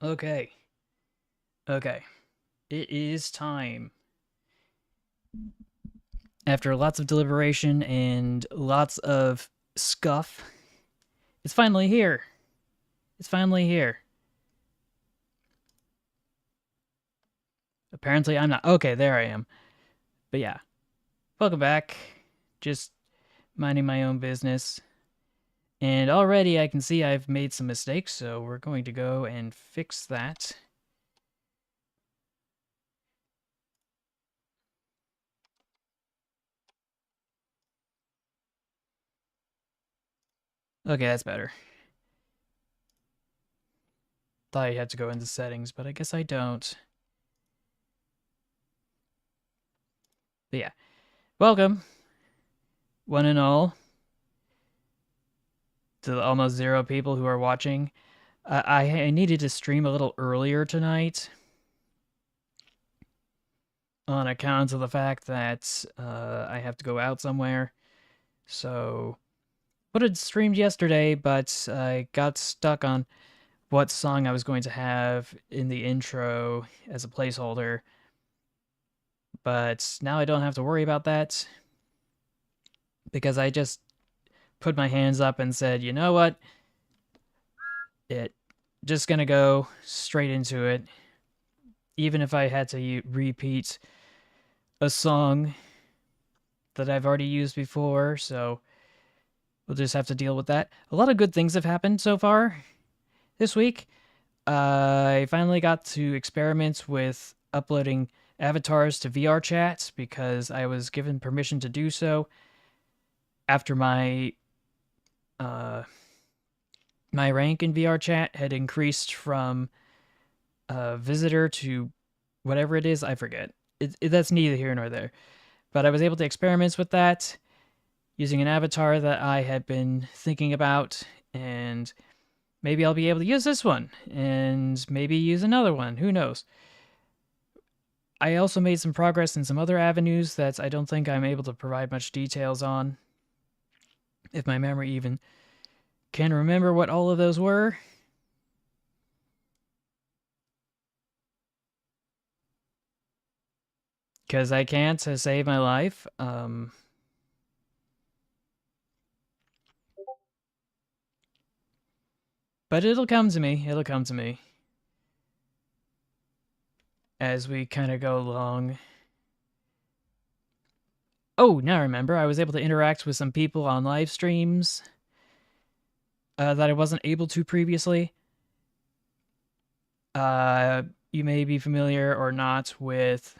Okay. Okay. It is time. After lots of deliberation and lots of scuff, it's finally here. It's finally here. Apparently, I'm not. Okay, there I am. But yeah, welcome back. Just minding my own business. And already I can see I've made some mistakes, so we're going to go and fix that. Okay, that's better. Thought I had to go into settings, but I guess I don't. But yeah, welcome, one and all, to the almost zero people who are watching. I needed to stream a little earlier tonight on account of the fact that I have to go out somewhere. So, would have streamed yesterday, but I got stuck on what song I was going to have in the intro as a placeholder. But now I don't have to worry about that because I just put my hands up and said, you know what? It just gonna go straight into it. Even if I had to repeat a song that I've already used before, so we'll just have to deal with that. A lot of good things have happened so far this week. I finally got to experiment with uploading avatars to VR chat because I was given permission to do so after uh, my rank in VR chat had increased from visitor to whatever it is. I forget. That's neither here nor there. But I was able to experiment with that using an avatar that I had been thinking about, and maybe I'll be able to use this one, and maybe use another one. Who knows? I also made some progress in some other avenues that I don't think I'm able to provide much details on, if my memory even can remember what all of those were. Because I can't to save my life. But it'll come to me. It'll come to me as we kind of go along. Oh, now I remember. I was able to interact with some people on live streams that I wasn't able to previously. You may be familiar or not with.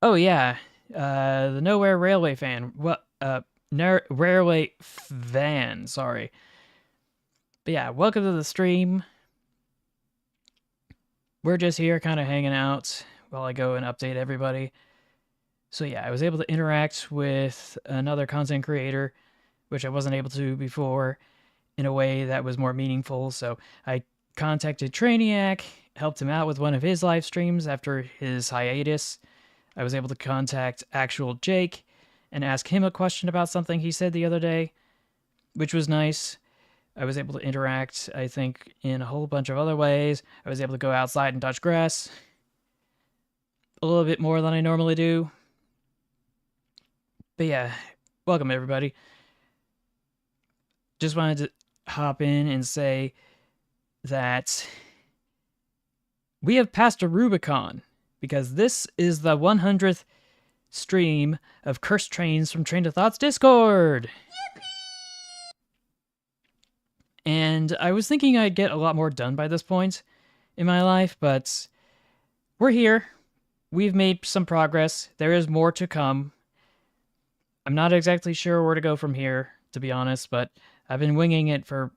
Oh yeah, the Nowhere Railway fan. What? Railway van. Sorry. But yeah, welcome to the stream. We're just here, kind of hanging out while I go and update everybody. So yeah, I was able to interact with another content creator, which I wasn't able to before, in a way that was more meaningful. So I contacted Trainiac, helped him out with one of his live streams after his hiatus. I was able to contact actual Jake and ask him a question about something he said the other day, which was nice. I was able to interact, I think, in a whole bunch of other ways. I was able to go outside and touch grass a little bit more than I normally do. But yeah, welcome everybody. Just wanted to hop in and say that we have passed a Rubicon because this is the 100th stream of Cursed Trains from Train to Thought's Discord. And I was thinking I'd get a lot more done by this point in my life, but we're here. We've made some progress. There is more to come. I'm not exactly sure where to go from here, to be honest, but I've been winging it for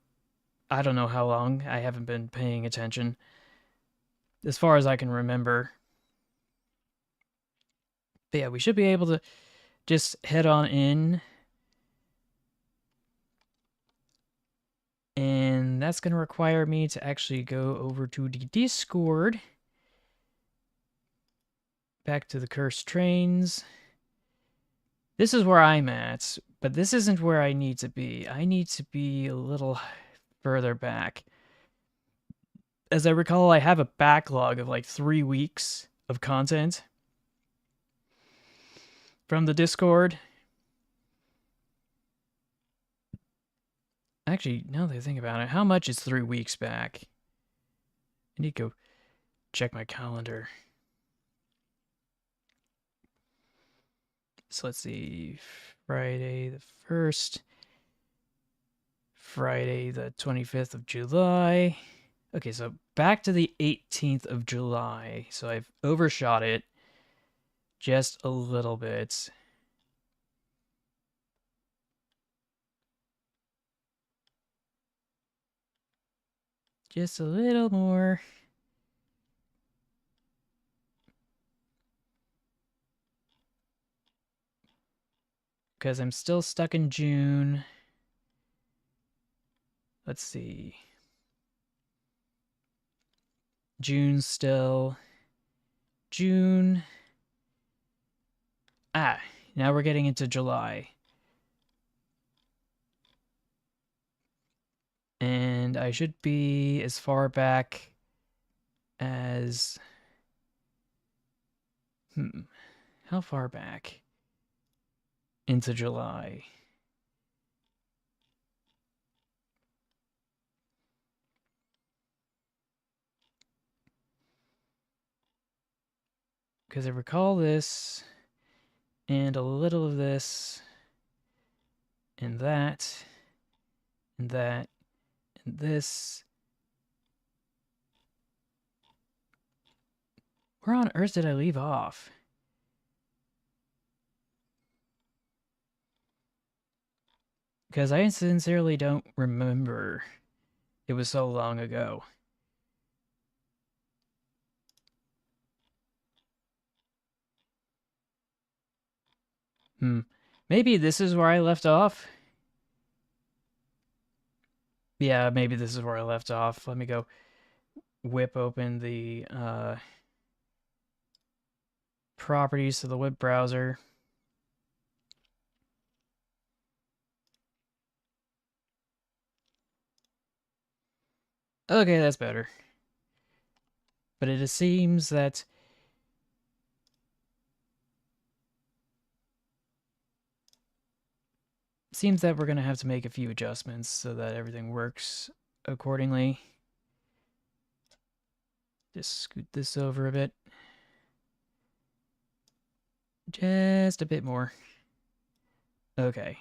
I don't know how long. I haven't been paying attention. As far as I can remember. But yeah, we should be able to just head on in. And that's going to require me to actually go over to the Discord. Back to the Cursed Trains. This is where I'm at, but this isn't where I need to be. I need to be a little further back. as I recall, I have a backlog of like 3 weeks of content from the Discord. Actually, now that I think about it, how much is 3 weeks back? I need to go check my calendar. So let's see. Friday the 1st. Friday the 25th of July. Okay, so back to the 18th of July. So I've overshot it just a little bit. Just a little more. Because I'm still stuck in June. Let's see. June still. June. Ah, now we're getting into July. And I should be as far back as... How far back? Into July. Because I recall this, and a little of this, and that, and that, and this. Where on earth did I leave off? Because I sincerely don't remember. It was so long ago. Maybe this is where I left off? Yeah, maybe this is where I left off. Let me go whip open the properties to the web browser. Okay, that's better. But it seems that we're going to have to make a few adjustments so that everything works accordingly. Just scoot this over a bit. Just a bit more. Okay.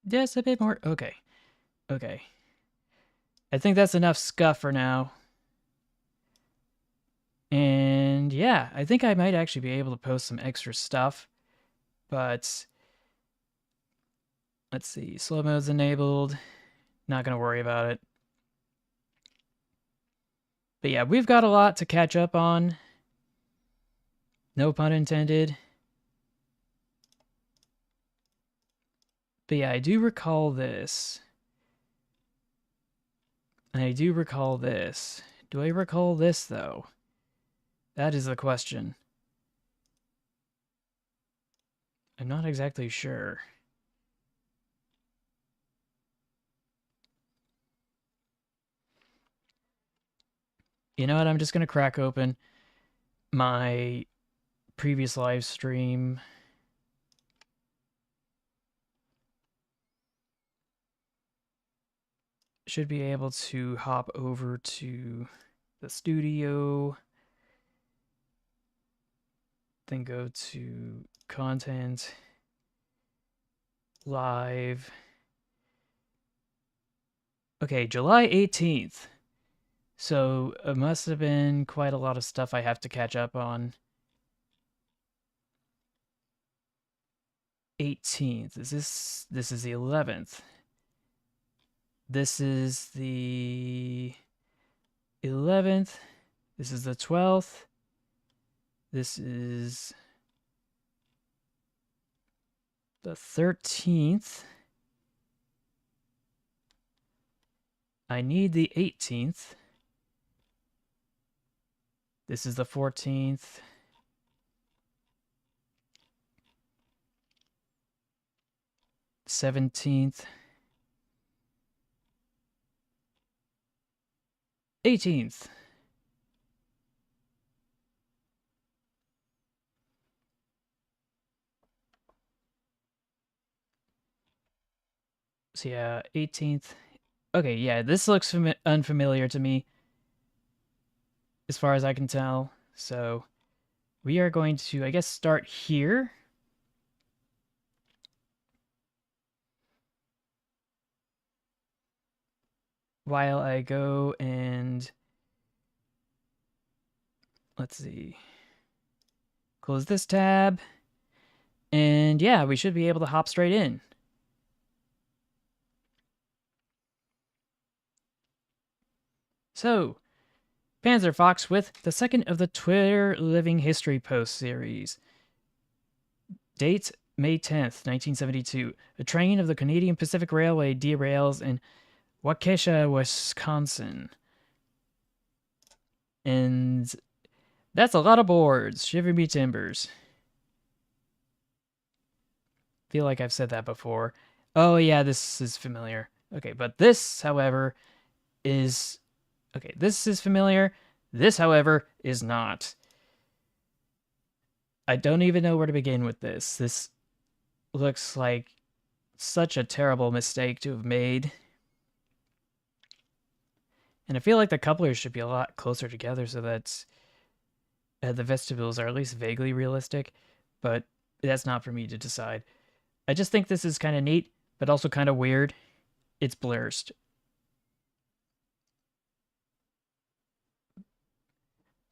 Just a bit more. Okay. Okay. I think that's enough scuff for now. And yeah, I think I might actually be able to post some extra stuff. But let's see. Slow mode's enabled. Not going to worry about it. But yeah, we've got a lot to catch up on. No pun intended. But yeah, I do recall this. I do recall this. Do I recall this, though? That is the question. I'm not exactly sure. You know what? I'm just going to crack open my previous live stream. Should be able to hop over to the studio. Then go to content, live. Okay, July 18th. So it must have been quite a lot of stuff I have to catch up on. 18th. This is the 11th. This is the 11th. This is the 12th. This is the 13th. I need the 18th. This is the 14th. 17th, 18th. So yeah, 18th. Okay, yeah, this looks unfamiliar to me as far as I can tell. So we are going to, I guess, start here. While I go and, let's see, close this tab. And yeah, we should be able to hop straight in. So, Panzer Fox with the second of the Twitter Living History Post series. Date May 10th, 1972. A train of the Canadian Pacific Railway derails in Waukesha, Wisconsin. And that's a lot of boards. Shiver me timbers. Feel like I've said that before. Oh yeah, this is familiar. Okay, but this, however, is... Okay, this is familiar. This, however, is not. I don't even know where to begin with this. This looks like such a terrible mistake to have made. And I feel like the couplers should be a lot closer together so that the vestibules are at least vaguely realistic, but that's not for me to decide. I just think this is kind of neat, but also kind of weird. It's blurst.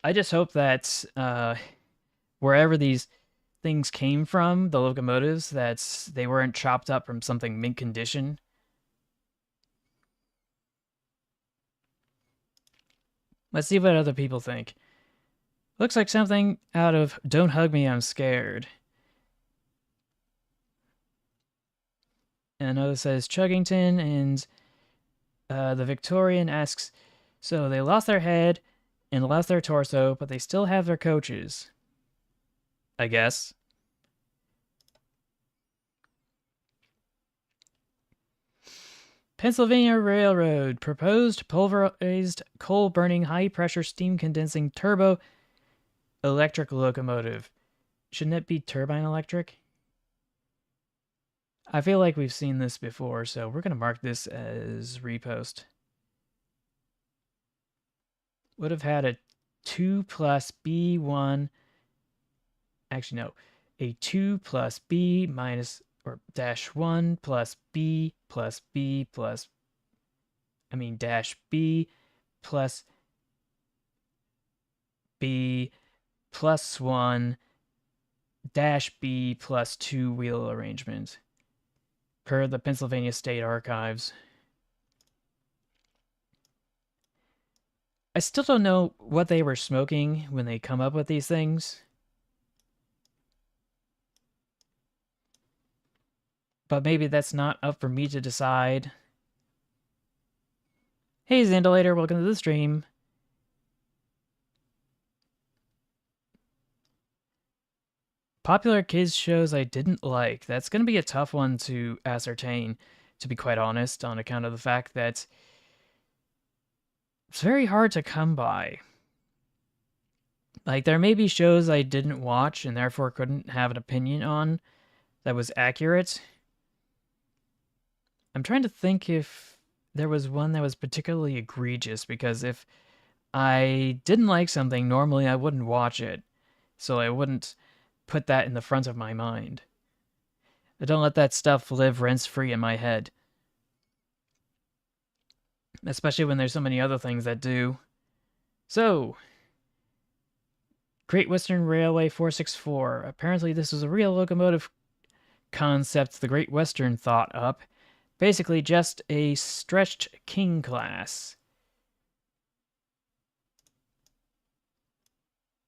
I just hope that wherever these things came from, the locomotives, that they weren't chopped up from something mint condition. Let's see what other people think. Looks like something out of Don't Hug Me, I'm Scared. And another says Chuggington, and the Victorian asks, so they lost their head and lost their torso, but they still have their coaches. I guess. Pennsylvania Railroad proposed pulverized coal burning high pressure steam condensing turbo electric locomotive. Shouldn't it be turbine electric? I feel like we've seen this before, so we're going to mark this as repost. Would have had a 2 plus B1. Actually, no. A 2 plus B minus, or dash 1 plus B plus B plus, dash B plus B plus 1 dash B plus 2 wheel arrangement per the Pennsylvania State Archives. I still don't know what they were smoking when they come up with these things. But maybe that's not up for me to decide. Hey Zandalator, welcome to the stream. Popular kids shows I didn't like. That's going to be a tough one to ascertain, to be quite honest, on account of the fact that it's very hard to come by. Like, there may be shows I didn't watch and therefore couldn't have an opinion on that was accurate. I'm trying to think if there was one that was particularly egregious, because if I didn't like something, normally I wouldn't watch it. So I wouldn't put that in the front of my mind. I don't let that stuff live rent-free in my head. Especially when there's so many other things that do. So, Great Western Railway 464. Apparently this was a real locomotive concept the Great Western thought up. Basically just a stretched king class.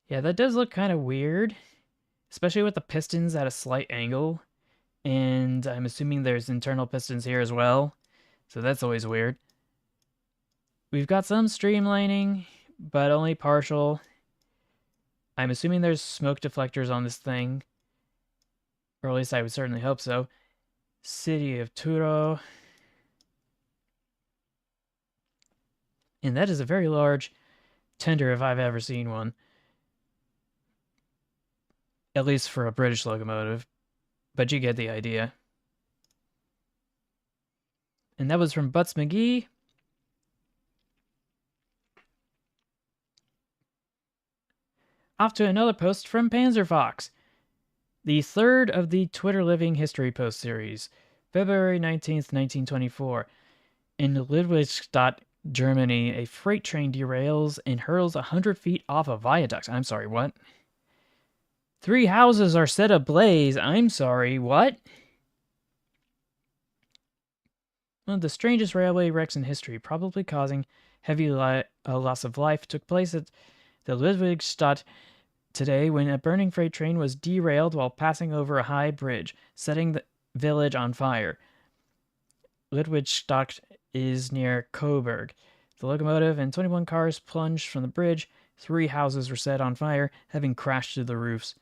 Yeah, that does look kind of weird. Especially with the pistons at a slight angle. And I'm assuming there's internal pistons here as well. So that's always weird. We've got some streamlining, but only partial. I'm assuming there's smoke deflectors on this thing. Or at least I would certainly hope so. City of Turo. And that is a very large tender if I've ever seen one. At least for a British locomotive. But you get the idea. And that was from Butts McGee. Off to another post from Panzerfox. The third of the Twitter Living History post series. February 19th, 1924. In Ludwigstadt, Germany, a freight train derails and hurls 100 feet off a viaduct. I'm sorry, what? 3 houses are set ablaze. I'm sorry, what? One of the strangest railway wrecks in history, probably causing heavy loss of life, took place at the Ludwigstadt today when a burning freight train was derailed while passing over a high bridge, setting the village on fire. Ludwigstadt is near Coburg. The locomotive and 21 cars plunged from the bridge. 3 houses were set on fire, having crashed to the roofs.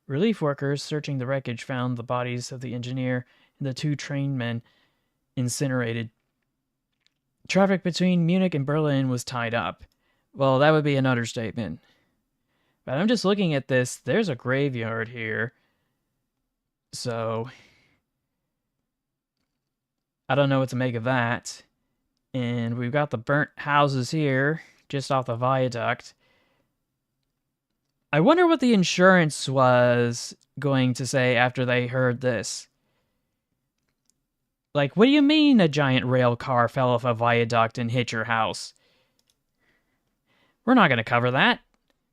Relief workers searching the wreckage found the bodies of the engineer and the 2 trainmen incinerated. Traffic between Munich and Berlin was tied up. Well, that would be an understatement. But I'm just looking at this. There's a graveyard here. So I don't know what to make of that. And we've got the burnt houses here, just off the viaduct. I wonder what the insurance was going to say after they heard this. Like, what do you mean a giant rail car fell off a viaduct and hit your house? We're not going to cover that.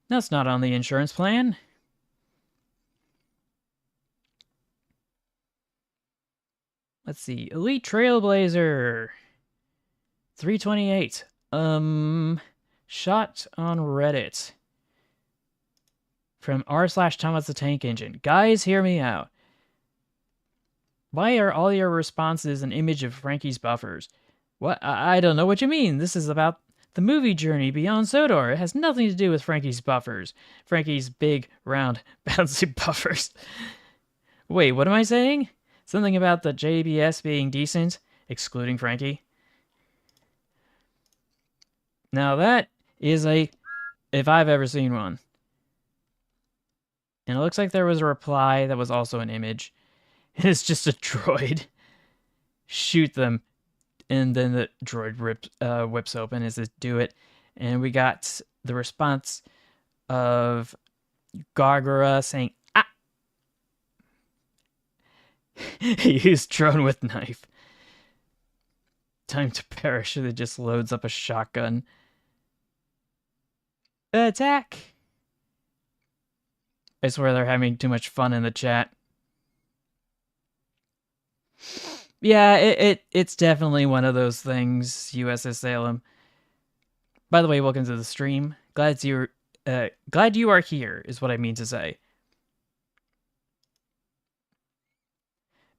That's not on the insurance plan. Let's see. Elite Trailblazer. 328. Shot on Reddit. From r/Thomas the Tank Engine. Guys, hear me out. Why are all your responses an image of Frankie's buffers? What? I don't know what you mean. This is about the movie journey beyond Sodor. It has nothing to do with Frankie's buffers. Frankie's big, round, bouncy buffers. Wait, what am I saying? Something about the JBS being decent, excluding Frankie? Now that is if I've ever seen one. And it looks like there was a reply that was also an image. It's just a droid. Shoot them. And then the droid whips open as it do it. And we got the response of Gargara saying, ah! Use drone with knife. Time to perish. And it just loads up a shotgun. Attack! I swear they're having too much fun in the chat. Yeah, it's definitely one of those things, USS Salem. By the way, welcome to the stream. Glad you are here, is what I mean to say.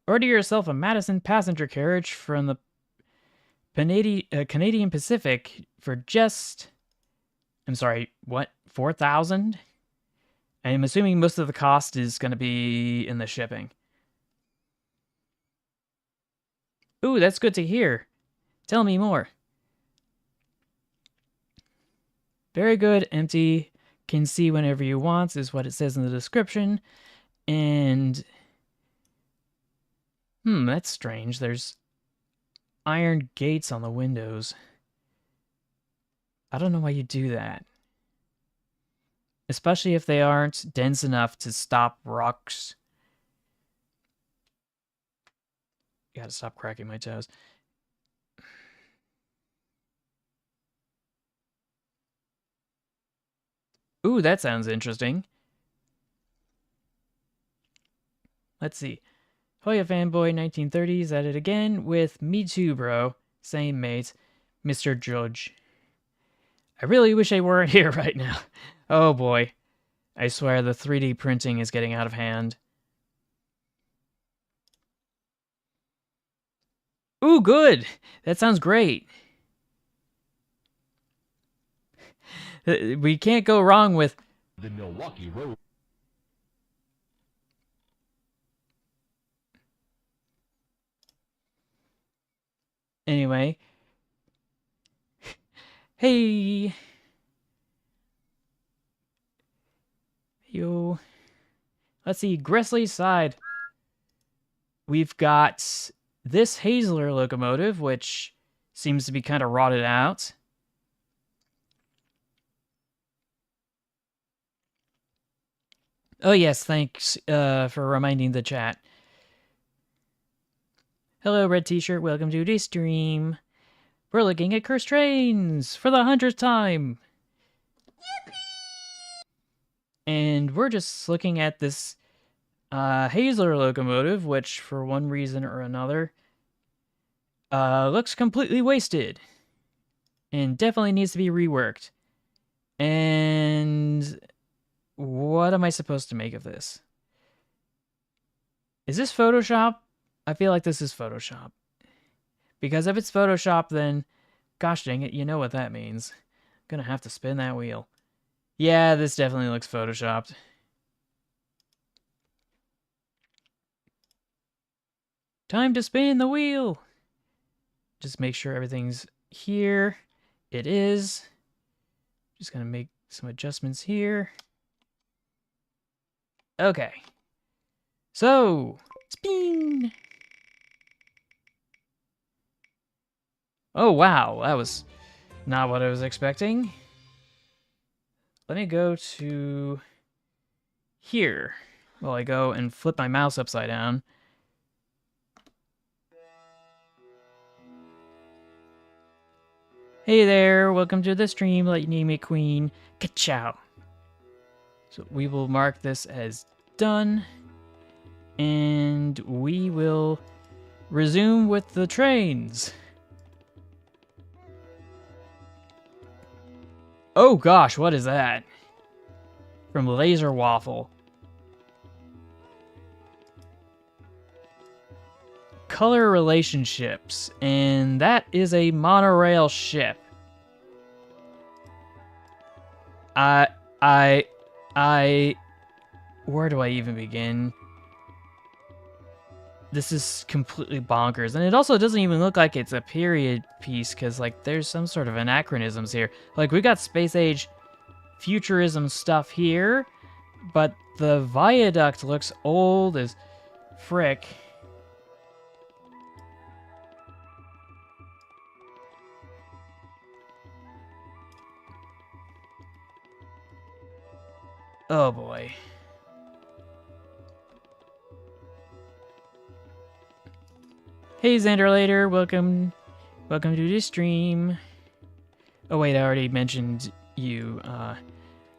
Order yourself a Madison passenger carriage from the Canadian Pacific for just... I'm sorry, what? 4,000? I'm assuming most of the cost is going to be in the shipping. Ooh, that's good to hear. Tell me more. Very good, empty. Can see whenever you want is what it says in the description. And... that's strange. There's iron gates on the windows. I don't know why you do that. Especially if they aren't dense enough to stop rocks. Gotta stop cracking my toes. Ooh, that sounds interesting. Let's see. Hoya Fanboy 1930s at it again with Me Too, Bro. Same mate. Mr. Judge. I really wish I weren't here right now. Oh boy. I swear the 3D printing is getting out of hand. Ooh, good! That sounds great. We can't go wrong with... The Milwaukee Road. Anyway. Hey! Yo. Let's see, Gressley's side. We've got this Hazler locomotive, which seems to be kind of rotted out. Oh yes, thanks for reminding the chat. Hello, Red T-shirt. Welcome to the stream. We're looking at cursed trains for the 100th time. Yippee! And we're just looking at this Hazler locomotive, which for one reason or another looks completely wasted and definitely needs to be reworked. And what am I supposed to make of this? Is this Photoshop? I feel like this is Photoshop. Because if it's Photoshop, then gosh dang it, you know what that means. I'm gonna have to spin that wheel. Yeah, this definitely looks Photoshopped. Time to spin the wheel! Just make sure everything's here. It is. Just gonna make some adjustments here. Okay. So, spin! Oh wow, that was not what I was expecting. Let me go to here. While I go and flip my mouse upside down. Hey there, welcome to the stream, Lightning McQueen. Ka-chow. So we will mark this as done. And we will resume with the trains. Oh gosh, what is that? From Laser Waffle. Color relationships, and that is a monorail ship. Where do I even begin? This is completely bonkers, and it also doesn't even look like it's a period piece, because, like, there's some sort of anachronisms here. Like, we got space age futurism stuff here, but the viaduct looks old as frick. Oh boy. Hey Xanderlater, welcome to the stream. Oh wait, I already mentioned you.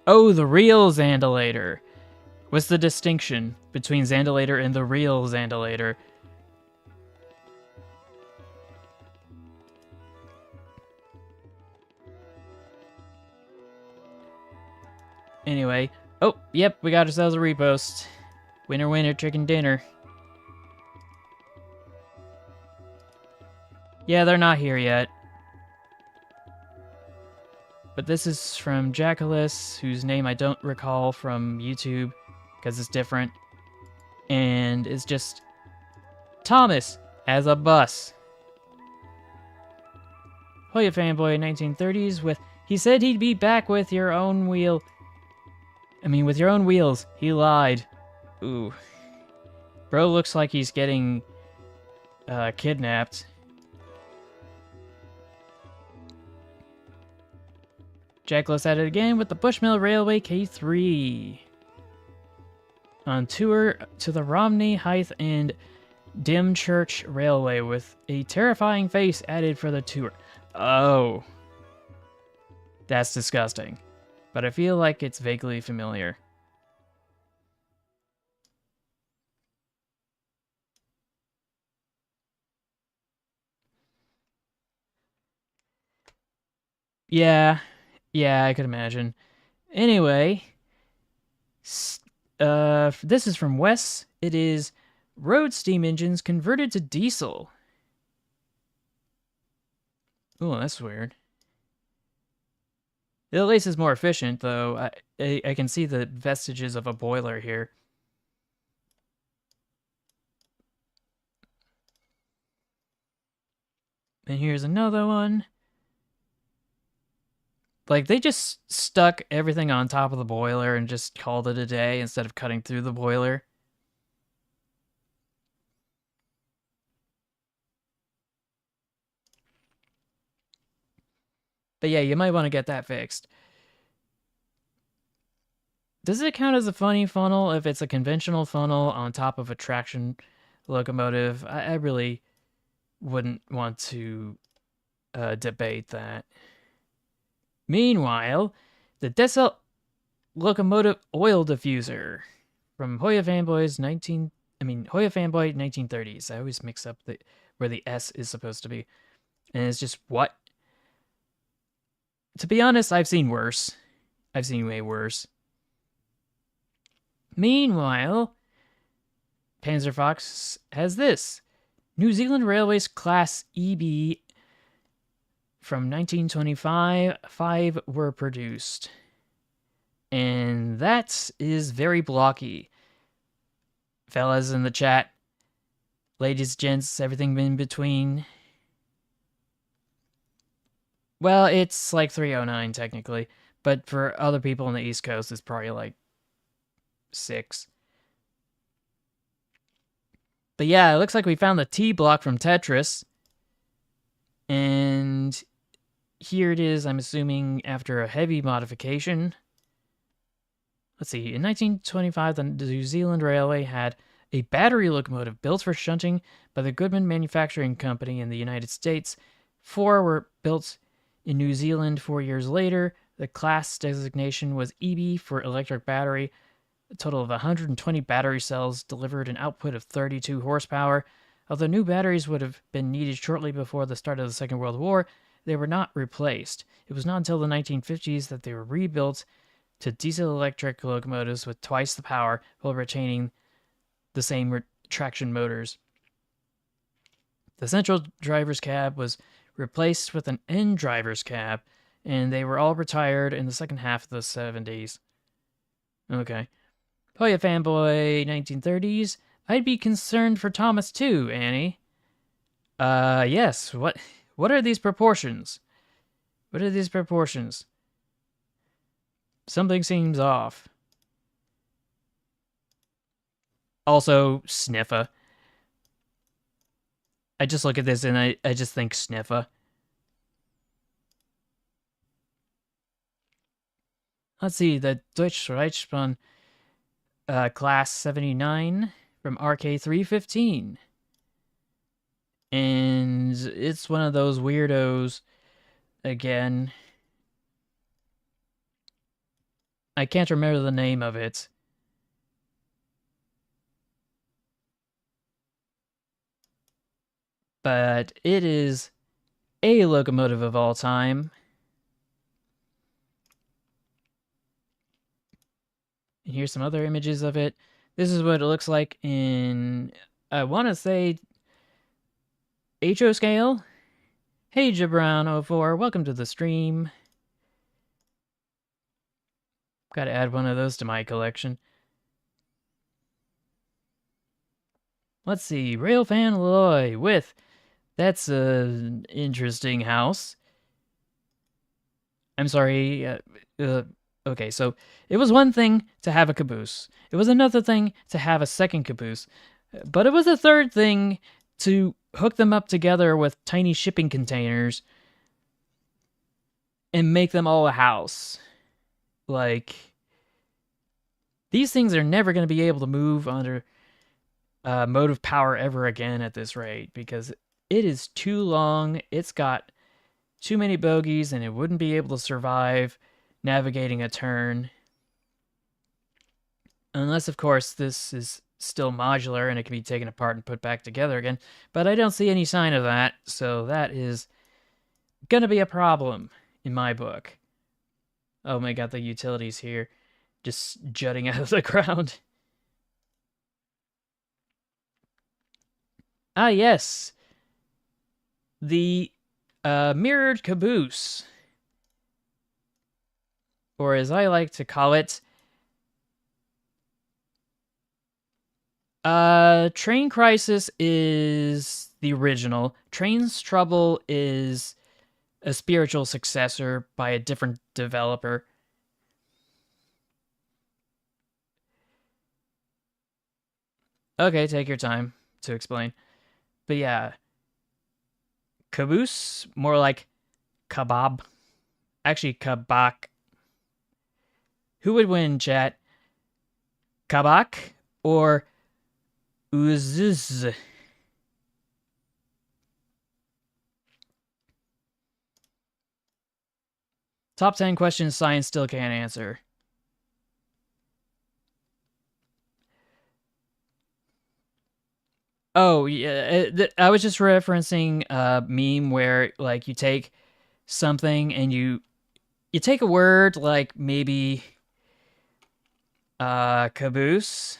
Oh, the real Xandalator. What's the distinction between Xandalator and the real Xandalator? Anyway, oh, yep, we got ourselves a repost. Winner, winner, chicken dinner. Yeah, they're not here yet. But this is from Jackalis, whose name I don't recall from YouTube, because it's different. And it's just Thomas as a bus. Hoya fanboy 1930s with, he said he'd be back with your own wheel. With your own wheels. He lied. Ooh. Bro looks like he's getting kidnapped. Jackless at it again with the Bushmill Railway K3. On tour to the Romney, Hythe, and Dymchurch Railway with a terrifying face added for the tour. Oh. That's disgusting. But I feel like it's vaguely familiar. Yeah, I could imagine. Anyway, this is from Wes. It is road steam engines converted to diesel. Ooh, that's weird. It at least is more efficient, though. I can see the vestiges of a boiler here. And here's another one. Like, they just stuck everything on top of the boiler and just called it a day instead of cutting through the boiler. But yeah, you might want to get that fixed. Does it count as a funny funnel if it's a conventional funnel on top of a traction locomotive? I really wouldn't want to debate that. Meanwhile, the Diesel locomotive oil diffuser from Hoya Fanboy 1930s. I always mix up where the S is supposed to be. And it's just what? To be honest, I've seen worse. I've seen way worse. Meanwhile, Panzer Fox has this. New Zealand Railways Class EB from 1925. 5 were produced. And that is very blocky. Fellas in the chat, ladies, gents, everything in between. Well, it's like 309 technically, but for other people on the East Coast, it's probably like 6. But yeah, it looks like we found the T block from Tetris. And here it is, I'm assuming, after a heavy modification. Let's see, in 1925, the New Zealand Railway had a battery locomotive built for shunting by the Goodman Manufacturing Company in the United States. 4 were built in New Zealand 4 years later. The class designation was EB for electric battery. A total of 120 battery cells delivered an output of 32 horsepower. Although new batteries would have been needed shortly before the start of the Second World War, they were not replaced. It was not until the 1950s that they were rebuilt to diesel-electric locomotives with twice the power while retaining the same traction motors. The central driver's cab was replaced with an end driver's cab, and they were all retired in the second half of the 70s. Okay. Hoya Fanboy 1930s. I'd be concerned for Thomas too, Annie. Yes. What are these proportions? What are these proportions? Something seems off. Also, Sniffa. I just look at this and I just think Sniffa. Let's see, the Deutsche Reichsbahn Class 79 from RK315. And it's one of those weirdos again. I can't remember the name of it. But it is a locomotive of all time. And here's some other images of it. This is what it looks like in, I want to say, HO scale. Hey, Jabrown04, welcome to the stream. Gotta add one of those to my collection. Let's see, Railfan Loy with, that's an interesting house. I'm sorry, okay, so it was one thing to have a caboose. It was another thing to have a second caboose. But it was a third thing to hook them up together with tiny shipping containers and make them all a house. Like, these things are never going to be able to move under motive power ever again at this rate because it is too long. It's got too many bogies and it wouldn't be able to survive navigating a turn. Unless, of course, this is still modular and it can be taken apart and put back together again. But I don't see any sign of that, so that is gonna be a problem in my book. Oh my god, the utilities here just jutting out of the ground. Ah, yes. The mirrored caboose. Or as I like to call it, Train Crisis is the original. Train's Trouble is a spiritual successor by a different developer. Okay, take your time to explain. But yeah, caboose, more like kebab. Actually, kabak. Who would win, chat? Kabak or uzuz? Top 10 questions science still can't answer. Oh, yeah. I was just referencing a meme where, like, you take something and you take a word like maybe caboose,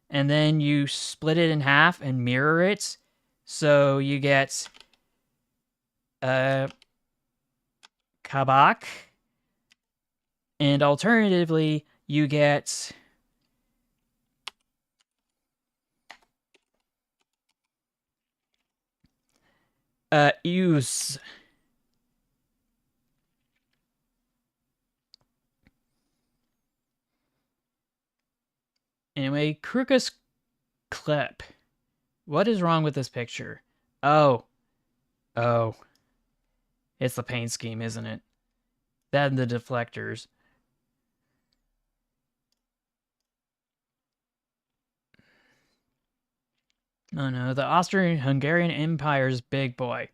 and then you split it in half and mirror it, so you get kabak, and alternatively you get use. Anyway, Krukus clip. What is wrong with this picture? Oh. Oh. It's the paint scheme, isn't it? That and the deflectors. Oh no, the Austrian-Hungarian Empire's big boy.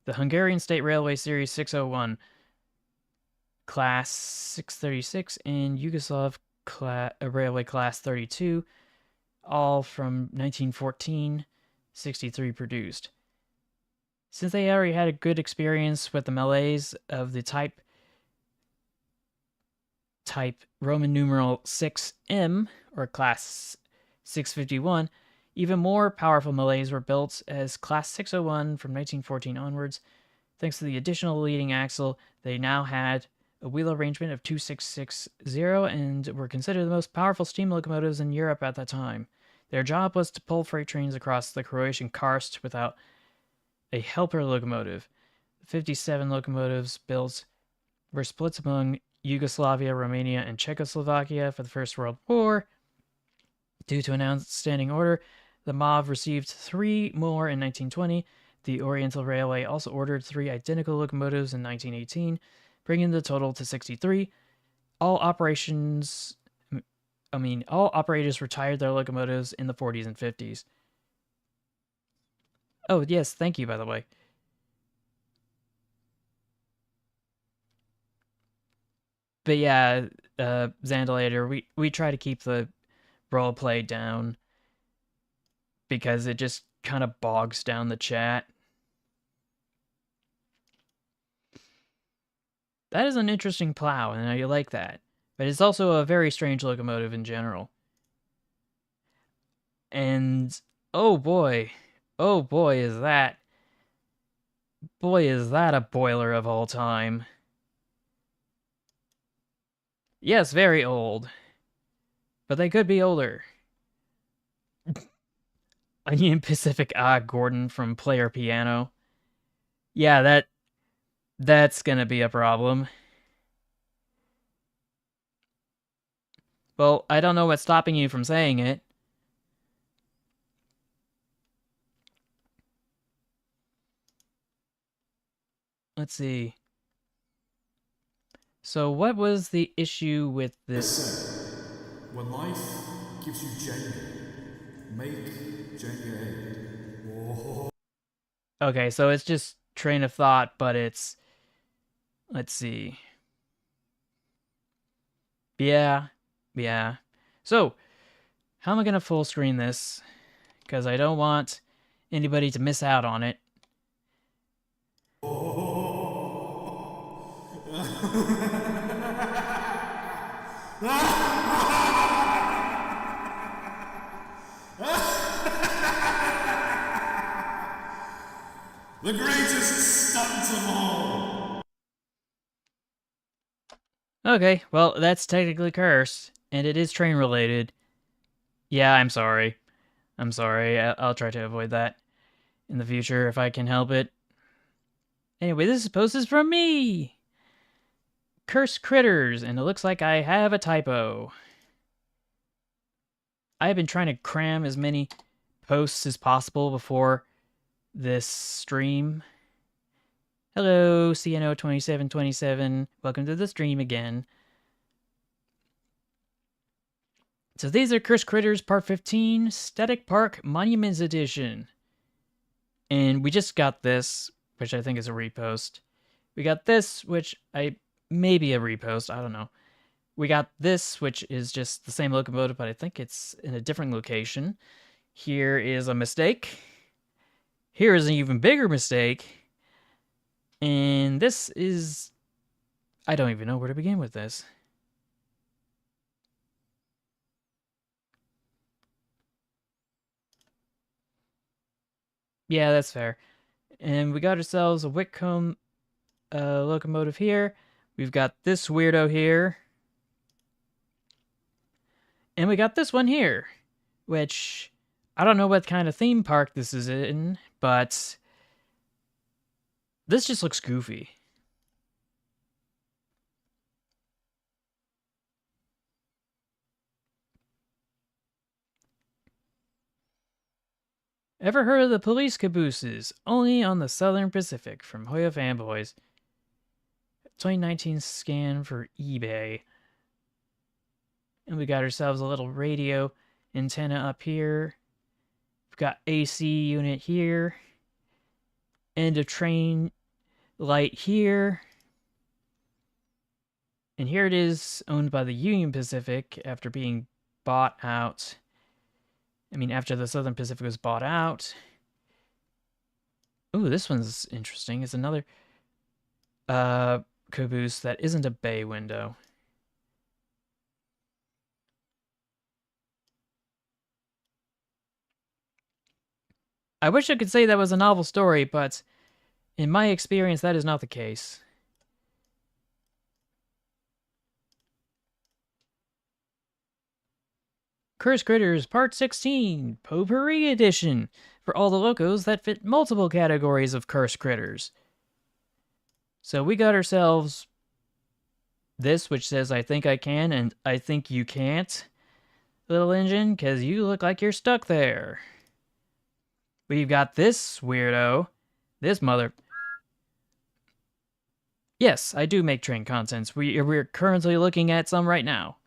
The Hungarian State Railway Series 601. Class 636 and Yugoslav Railway Class 32. All from 1914. 63 produced. Since they already had a good experience with the melees of the type Roman numeral 6M, or class 651, even more powerful melees were built as class 601 from 1914 onwards. Thanks to the additional leading axle, they now had a wheel arrangement of 2660 and were considered the most powerful steam locomotives in Europe at that time. Their job was to pull freight trains across the Croatian karst without a helper locomotive. The 57 locomotives built were split among Yugoslavia, Romania, and Czechoslovakia for the First World War. Due to an outstanding order, the MOV received 3 more in 1920. The Oriental Railway also ordered 3 identical locomotives in 1918, bringing the total to 63. All operators retired their locomotives in the 40s and 50s. Oh, yes, thank you, by the way. But yeah, Xandalator, we try to keep the roleplay down because it just kind of bogs down the chat. That is an interesting plow, and I like that. But it's also a very strange locomotive in general. And oh boy, is that a boiler of all time. Yes, very old. But they could be older. Onion Pacific Gordon from Player Piano. Yeah, that's gonna be a problem. Well, I don't know what's stopping you from saying it. Let's see. So what was the issue with this? When life gives you Jenga, make Jenga end. Whoa. Okay, so it's just train of thought, but it's... Let's see. Yeah. So, how am I going to full screen this? Because I don't want anybody to miss out on it. The greatest stunt of all! Okay, well, that's technically cursed, and it is train related. Yeah, I'm sorry. I'll try to avoid that. in the future if I can help it. Anyway, this post is from me! Cursed Critters, and it looks like I have a typo. I've been trying to cram as many posts as possible before this stream. Hello, CNO2727. Welcome to the stream again. So these are Cursed Critters Part 15, Static Park Monuments Edition. And we just got this, which I think is a repost. We got this, which I may be a repost, I don't know. We got this, which is just the same locomotive, but I think it's in a different location. Here is a mistake. Here is an even bigger mistake. And this is... I don't even know where to begin with this. Yeah, that's fair. And we got ourselves a Whitcomb locomotive here. We've got this weirdo here. And we got this one here, which I don't know what kind of theme park this is in, but this just looks goofy. Ever heard of the police cabooses? Only on the Southern Pacific from Hoya Fanboys. 2019 scan for eBay. And we got ourselves a little radio antenna up here. We've got AC unit here. End of train light here. And here it is, owned by the Union Pacific after being bought out. I mean, after the Southern Pacific was bought out. Ooh, this one's interesting. It's another caboose that isn't a bay window. I wish I could say that was a novel story, but in my experience, that is not the case. Cursed Critters Part 16, Potpourri Edition, for all the locos that fit multiple categories of Cursed Critters. So we got ourselves this, which says I think I can and I think you can't, little engine, because you look like you're stuck there. We've got this weirdo, this mother... Yes, I do make train contents. We're currently looking at some right now.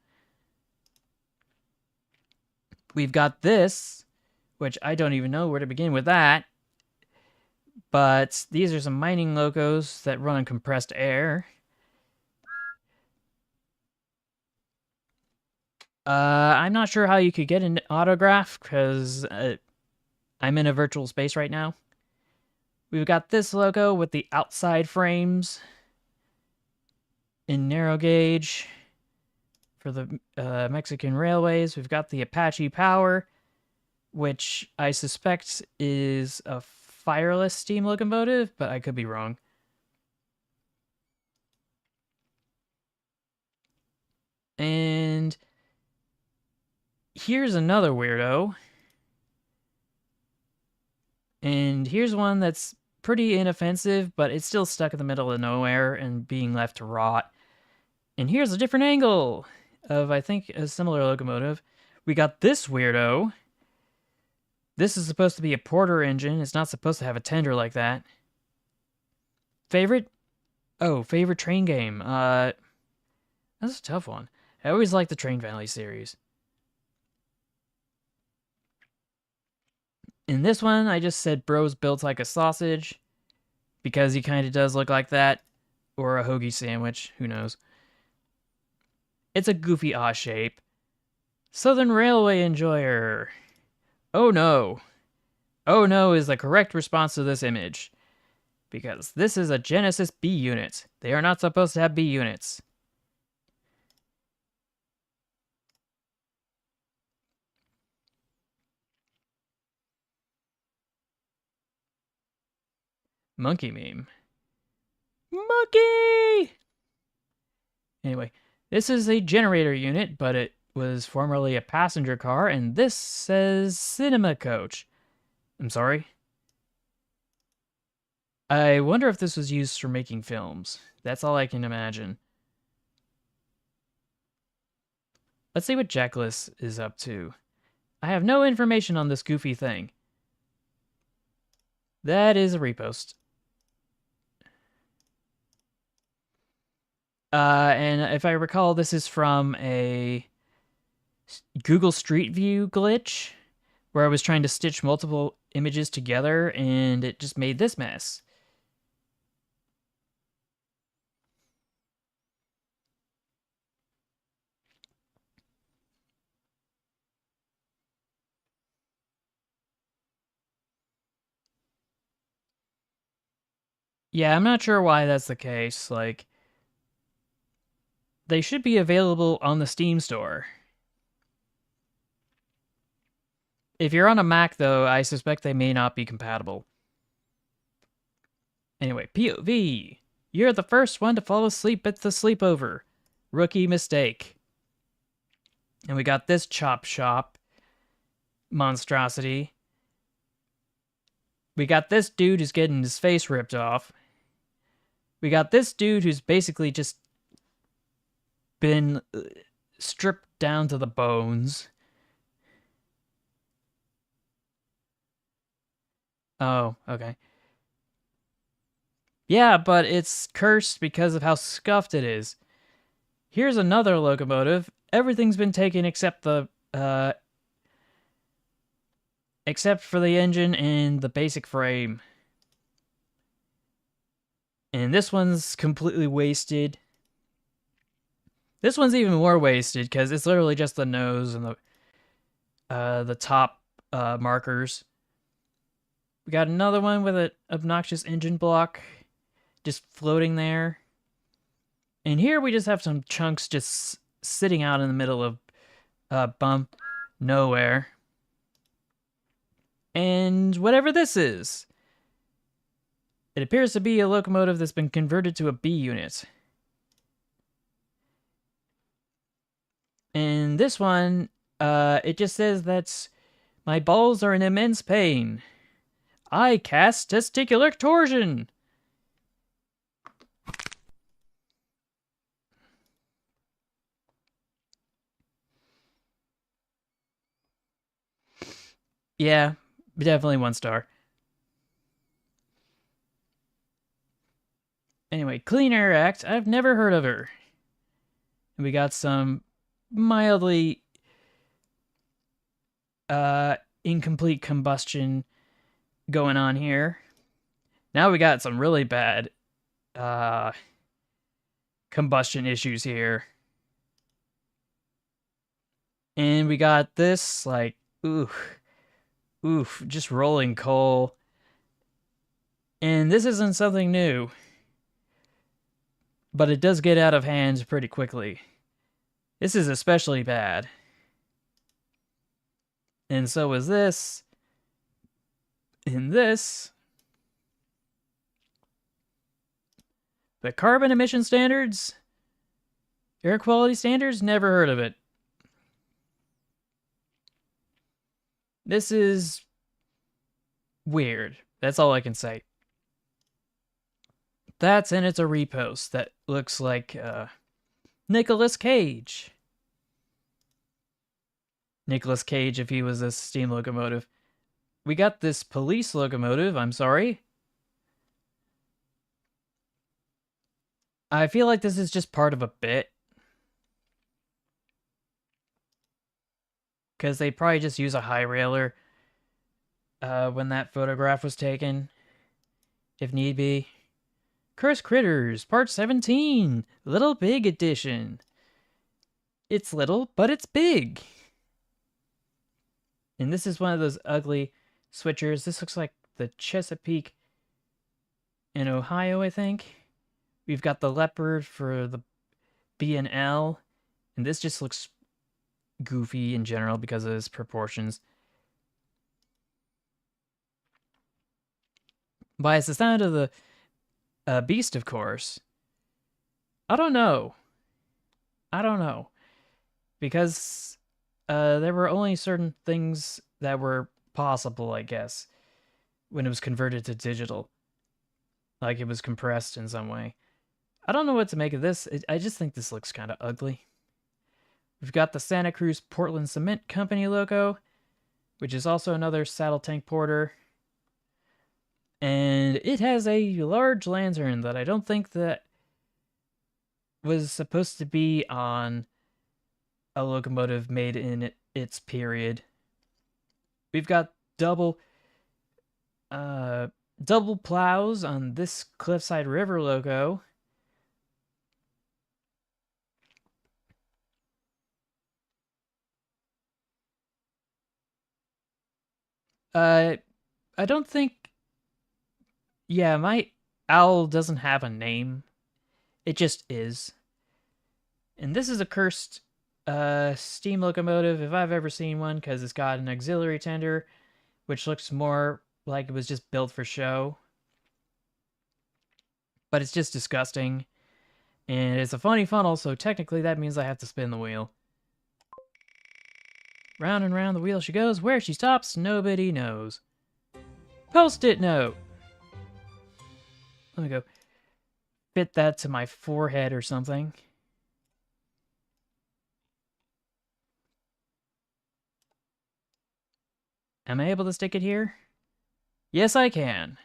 We've got this, which I don't even know where to begin with that. But these are some mining locos that run on compressed air. I'm not sure how you could get an autograph, because I'm in a virtual space right now. We've got this loco with the outside frames in narrow gauge for the Mexican railways. We've got the Apache Power, which I suspect is a fireless steam locomotive, but I could be wrong. And here's another weirdo. And here's one that's pretty inoffensive, but it's still stuck in the middle of nowhere and being left to rot. And here's a different angle of, I think, a similar locomotive. We got this weirdo. This is supposed to be a Porter engine. It's not supposed to have a tender like that. Favorite? Oh, favorite train game. That's a tough one. I always like the Train Valley series. In this one, I just said bro's built like a sausage, because he kind of does look like that. Or a hoagie sandwich, who knows. It's a goofy aw shape. Southern Railway Enjoyer. Oh no. Oh no is the correct response to this image. Because this is a Genesis B unit. They are not supposed to have B units. Monkey meme. Monkey! Anyway, this is a generator unit, but it was formerly a passenger car, and this says cinema coach. I'm sorry. I wonder if this was used for making films. That's all I can imagine. Let's see what Jackless is up to. I have no information on this goofy thing. That is a repost. And if I recall, this is from a Google Street View glitch where I was trying to stitch multiple images together and it just made this mess. Yeah, I'm not sure why that's the case. Like, they should be available on the Steam store. If you're on a Mac, though, I suspect they may not be compatible. Anyway, POV. You're the first one to fall asleep at the sleepover. Rookie mistake. And we got this chop shop monstrosity. We got this dude who's getting his face ripped off. We got this dude who's basically just been stripped down to the bones. Oh, okay. Yeah, but it's cursed because of how scuffed it is. Here's another locomotive. Everything's been taken except for the engine and the basic frame. And this one's completely wasted. This one's even more wasted because it's literally just the nose and the top markers. We got another one with an obnoxious engine block just floating there. And here we just have some chunks just sitting out in the middle of bump nowhere. And whatever this is, it appears to be a locomotive that's been converted to a B unit. And this one, it just says that my balls are in immense pain. I cast testicular torsion. Yeah, definitely 1 star. Anyway, Clean Air Act. I've never heard of her. And we got some mildly incomplete combustion going on here. Now we got some really bad combustion issues here. And we got this, like, oof, just rolling coal. And this isn't something new, but it does get out of hand pretty quickly. This is especially bad. And so is this. And this. The carbon emission standards? Air quality standards? Never heard of it. This is weird. That's all I can say. That's and it's a repost that looks like Nicolas Cage. Nicolas Cage if he was a steam locomotive. We got this police locomotive, I'm sorry. I feel like this is just part of a bit. Because they probably just use a high railer when that photograph was taken, if need be. Cursed Critters, Part 17, Little Big Edition. It's little, but it's big. And this is one of those ugly switchers. This looks like the Chesapeake in Ohio, I think. We've got the leopard for the B&L, and this just looks goofy in general because of its proportions. But it's the sound of the beast, of course. I don't know. Because there were only certain things that were possible, I guess, when it was converted to digital. like it was compressed in some way. I don't know what to make of this. I just think this looks kind of ugly. We've got the Santa Cruz Portland Cement Company logo, which is also another saddle tank porter. And it has a large lantern that I don't think that was supposed to be on a locomotive made in its period. We've got uh double plows on this Cliffside River logo. Uh I don't think, yeah, my owl doesn't have a name. It just is. And this is a cursed steam locomotive if I've ever seen one, because it's got an auxiliary tender which looks more like it was just built for show. But it's just disgusting. And it's a funny funnel, so technically that means I have to spin the wheel. Round and round the wheel she goes. Where she stops, nobody knows. Post-it note. Let me go fit that to my forehead or something. Am I able to stick it here? Yes, I can.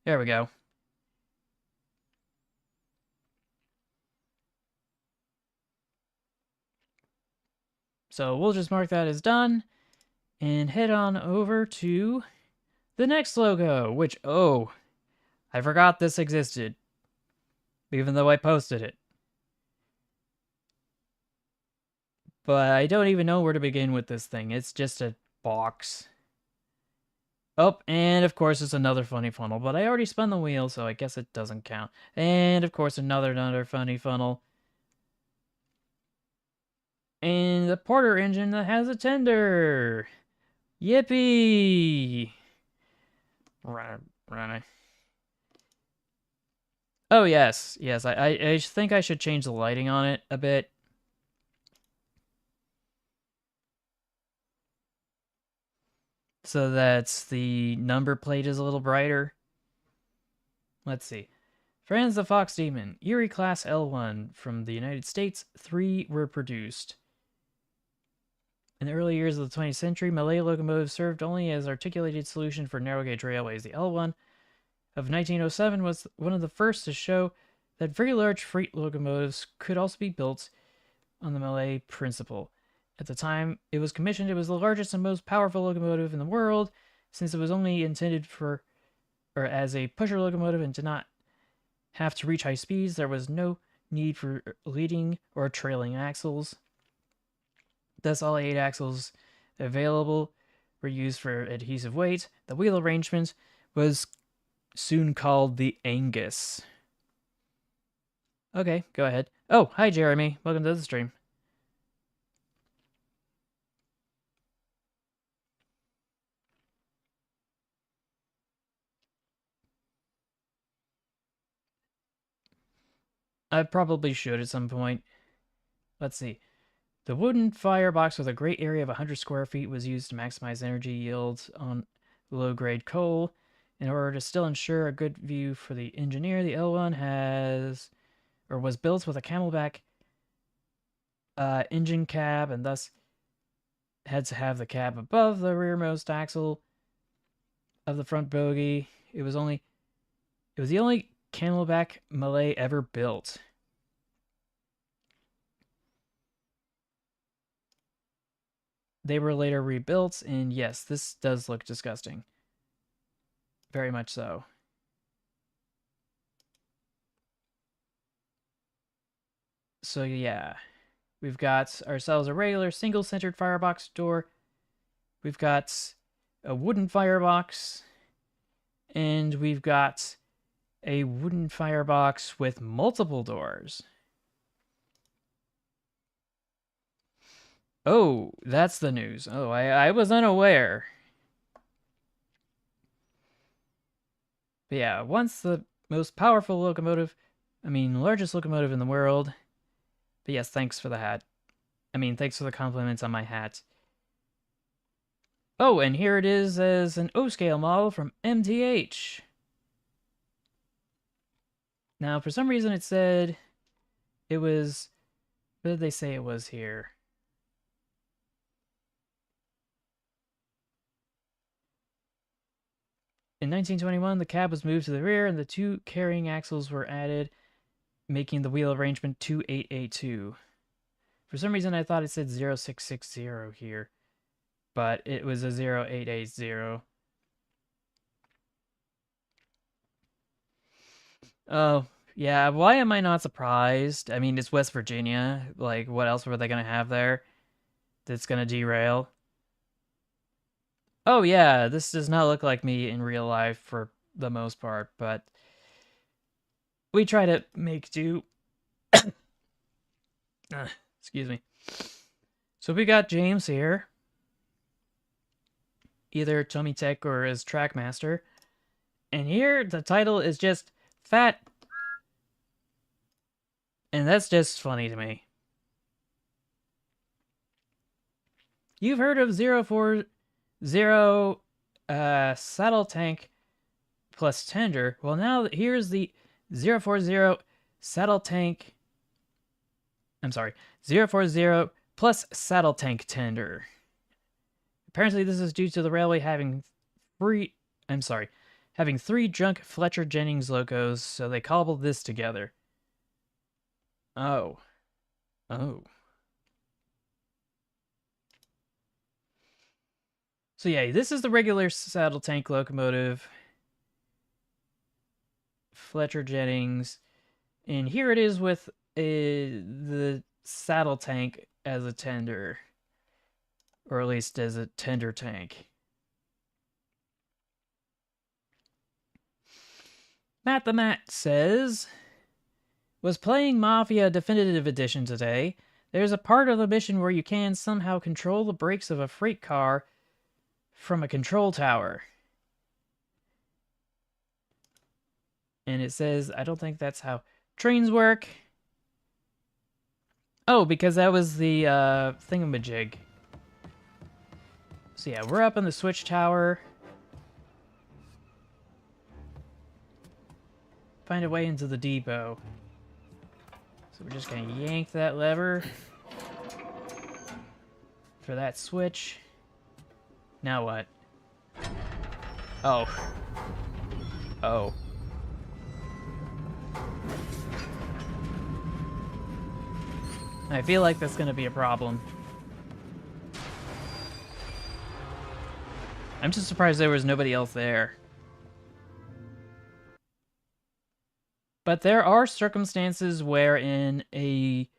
There we go. So we'll just mark that as done and head on over to the next logo, which, oh, I forgot this existed, even though I posted it. But I don't even know where to begin with this thing. It's just a box. Oh, and of course it's another funny funnel, but I already spun the wheel, so I guess it doesn't count. And of course another funny funnel. And the Porter engine that has a tender. Yippee! Run. Oh yes, yes. I think I should change the lighting on it a bit. So that the number plate is a little brighter. Let's see. Franz the Fox Demon, Erie Class L1 from the United States, 3 were produced. In the early years of the 20th century, Malay locomotives served only as articulated solution for narrow gauge railways. The L1 of 1907 was one of the first to show that very large freight locomotives could also be built on the Malay principle. At the time it was commissioned, it was the largest and most powerful locomotive in the world, since it was only intended for, or as a pusher locomotive and did not have to reach high speeds. There was no need for leading or trailing axles. Thus, all 8 axles available were used for adhesive weight. The wheel arrangement was soon called the Angus. Okay, go ahead. Oh, hi Jeremy. Welcome to the stream. I probably should at some point. Let's see. The wooden firebox with a great area of 100 square feet was used to maximize energy yields on low-grade coal. In order to still ensure a good view for the engineer, the L1 was built with a camelback engine cab, and thus had to have the cab above the rearmost axle of the front bogie. It was the only camelback Malay ever built. They were later rebuilt, and yes, this does look disgusting. Very much so. So yeah, we've got ourselves a regular single-centered firebox door. We've got a wooden firebox, and we've got a wooden firebox with multiple doors. Oh, that's the news. Oh, I was unaware. But yeah, once the most powerful locomotive, largest locomotive in the world. But yes, thanks for the hat. Thanks for the compliments on my hat. Oh, and here it is as an O-scale model from MTH. Now, for some reason, it said it was. What did they say it was here? In 1921, the cab was moved to the rear and the two carrying axles were added, making the wheel arrangement 2882. For some reason, I thought it said 0660 here, but it was a 0880. Oh, yeah, why am I not surprised? I mean, it's West Virginia. Like, what else were they going to have there that's going to derail? Oh, yeah, this does not look like me in real life for the most part, but we try to make do. Excuse me. So we got James here, either Tommy Tech or as Trackmaster. And here, the title is just Fat. And that's just funny to me. You've heard of 040 saddle tank plus tender. Well, now here's the 040 saddle tank. I'm sorry, 040 plus saddle tank tender. Apparently, this is due to the railway having three junk Fletcher Jennings locos, so they cobbled this together. Oh. Oh. So yeah, this is the regular saddle tank locomotive. Fletcher Jennings. And here it is with the saddle tank as a tender. Or at least as a tender tank. Matt the Mat says, was playing Mafia Definitive Edition today. There's a part of the mission where you can somehow control the brakes of a freight car from a control tower. And it says, I don't think that's how trains work. Oh, because that was the thingamajig. So yeah, we're up on the switch tower. Find a way into the depot. So we're just gonna yank that lever for that switch. Now what? Oh. Oh. I feel like that's gonna be a problem. I'm just surprised there was nobody else there. But there are circumstances wherein a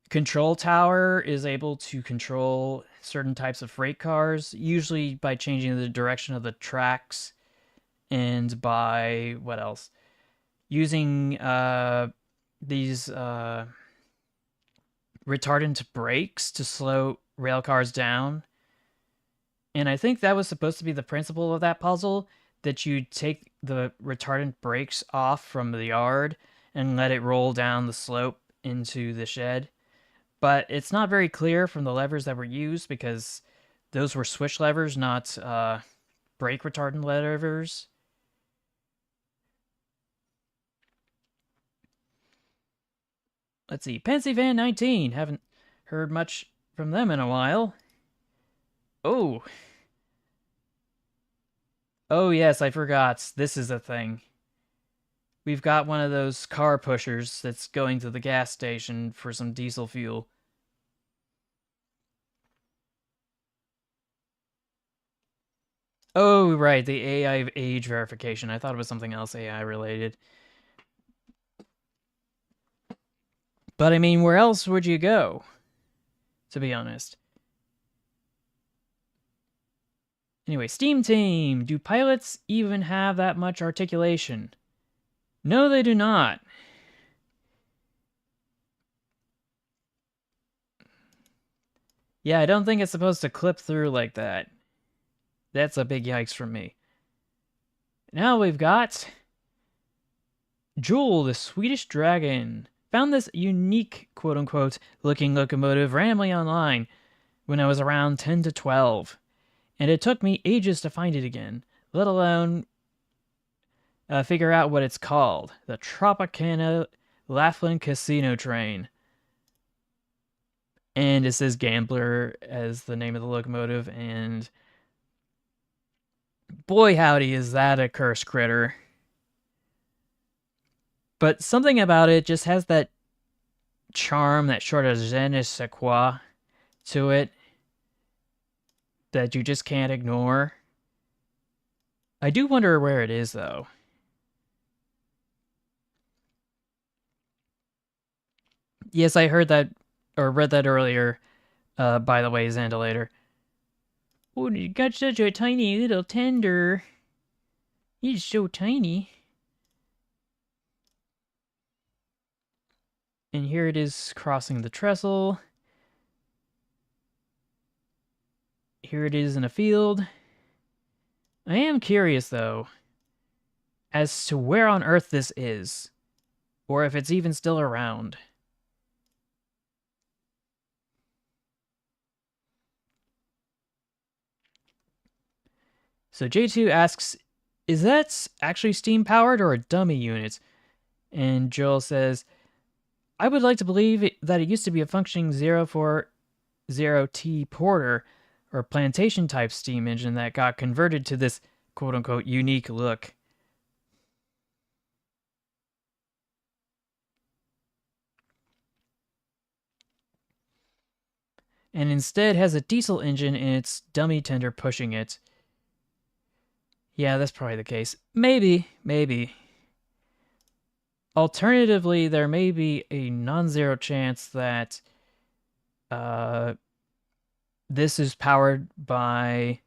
control tower is able to control certain types of freight cars, usually by changing the direction of the tracks and by, what else? Using these retardant brakes to slow rail cars down. And I think that was supposed to be the principle of that puzzle, that you take the retardant brakes off from the yard and let it roll down the slope into the shed. But it's not very clear from the levers that were used because those were switch levers, not brake retardant levers. Let's see, Pansy Fan 19. Haven't heard much from them in a while. Oh. Oh, yes, I forgot. This is a thing. We've got one of those car pushers that's going to the gas station for some diesel fuel. Oh, right, the AI age verification. I thought it was something else AI related. But I mean, where else would you go? To be honest. Anyway, Steam Team. Do pilots even have that much articulation? No, they do not. Yeah, I don't think it's supposed to clip through like that. That's a big yikes from me. Now we've got Jewel, the Swedish Dragon. Found this unique, quote-unquote, looking locomotive randomly online when I was around 10 to 12. And it took me ages to find it again, let alone figure out what it's called. The Tropicana Laughlin Casino Train. And it says Gambler as the name of the locomotive, and boy howdy is that a cursed critter. But something about it just has that charm, that sort of je ne sais quoi to it that you just can't ignore. I do wonder where it is, though. Yes, I heard that, or read that earlier, by the way, Xandalator. Oh, you got such a tiny little tender. He's so tiny. And here it is crossing the trestle. Here it is in a field. I am curious, though, as to where on Earth this is, or if it's even still around. So J2 asks, is that actually steam powered or a dummy unit? And Joel says, I would like to believe that it used to be a functioning 040T Porter or plantation type steam engine that got converted to this quote unquote unique look. And instead has a diesel engine in its dummy tender pushing it. Yeah, that's probably the case. Maybe. Alternatively, there may be a non-zero chance that this is powered by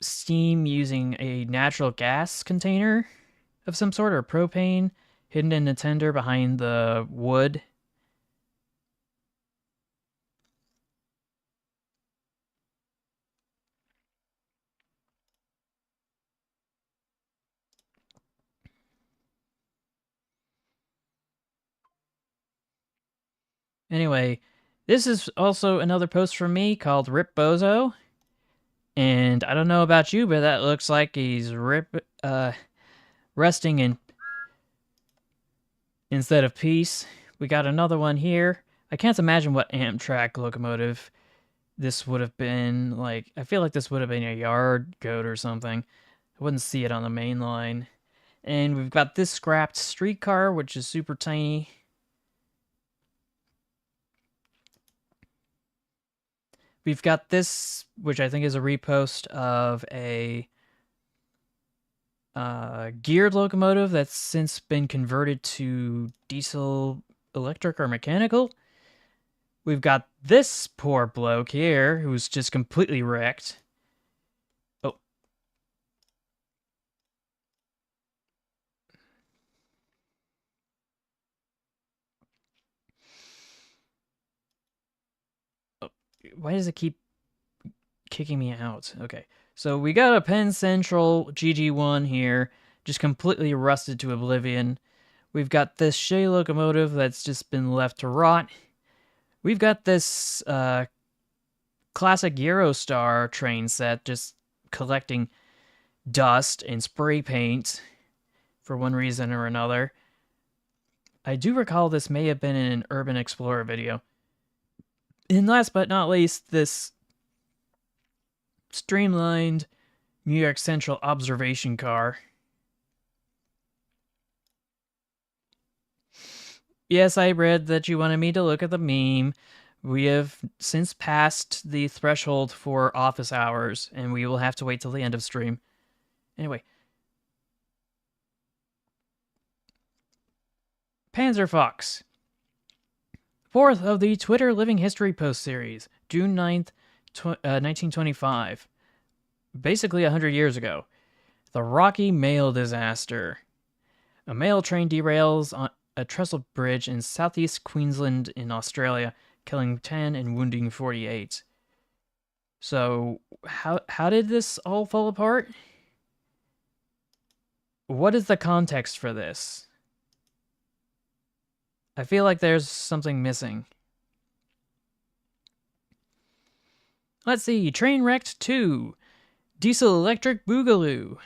steam using a natural gas container of some sort, or propane hidden in the tender behind the wood. Anyway, this is also another post from me called Rip Bozo. And I don't know about you, but that looks like he's resting in instead of peace. We got another one here. I can't imagine what Amtrak locomotive this would have been. Like, I feel like this would have been a yard goat or something. I wouldn't see it on the main line. And we've got this scrapped streetcar, which is super tiny. We've got this, which I think is a repost of a geared locomotive that's since been converted to diesel, electric, or mechanical. We've got this poor bloke here who's just completely wrecked. Oh. Oh. Why does it keep kicking me out? Okay. So we got a Penn Central GG1 here, just completely rusted to oblivion. We've got this Shea locomotive that's just been left to rot. We've got this classic Eurostar train set just collecting dust and spray paint for one reason or another. I do recall this may have been in an Urban Explorer video. And last but not least, this streamlined New York Central observation car. Yes, I read that you wanted me to look at the meme. We have since passed the threshold for office hours, and we will have to wait till the end of stream. Anyway. Panzer Fox. Fourth of the Twitter Living History post series, June 9th, 1925. Basically 100 years ago. The Rocky Mail Disaster. A mail train derails on a trestle bridge in southeast Queensland in Australia, killing 10 and wounding 48. So, how did this all fall apart? What is the context for this? I feel like there's something missing. Let's see, Train Wrecked 2, Diesel Electric Boogaloo.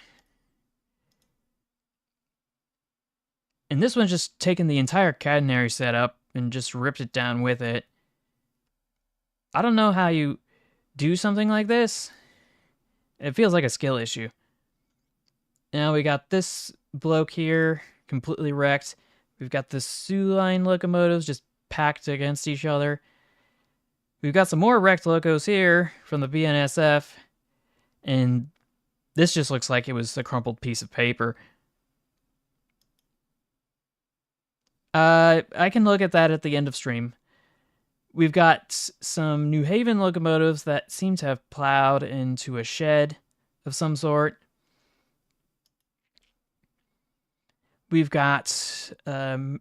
And this one's just taken the entire catenary setup and just ripped it down with it. I don't know how you do something like this. It feels like a skill issue. Now we got this bloke here, completely wrecked. We've got the Sioux line locomotives just packed against each other. We've got some more wrecked locos here from the BNSF, and this just looks like it was a crumpled piece of paper. I can look at that at the end of stream. We've got some New Haven locomotives that seem to have plowed into a shed of some sort. We've got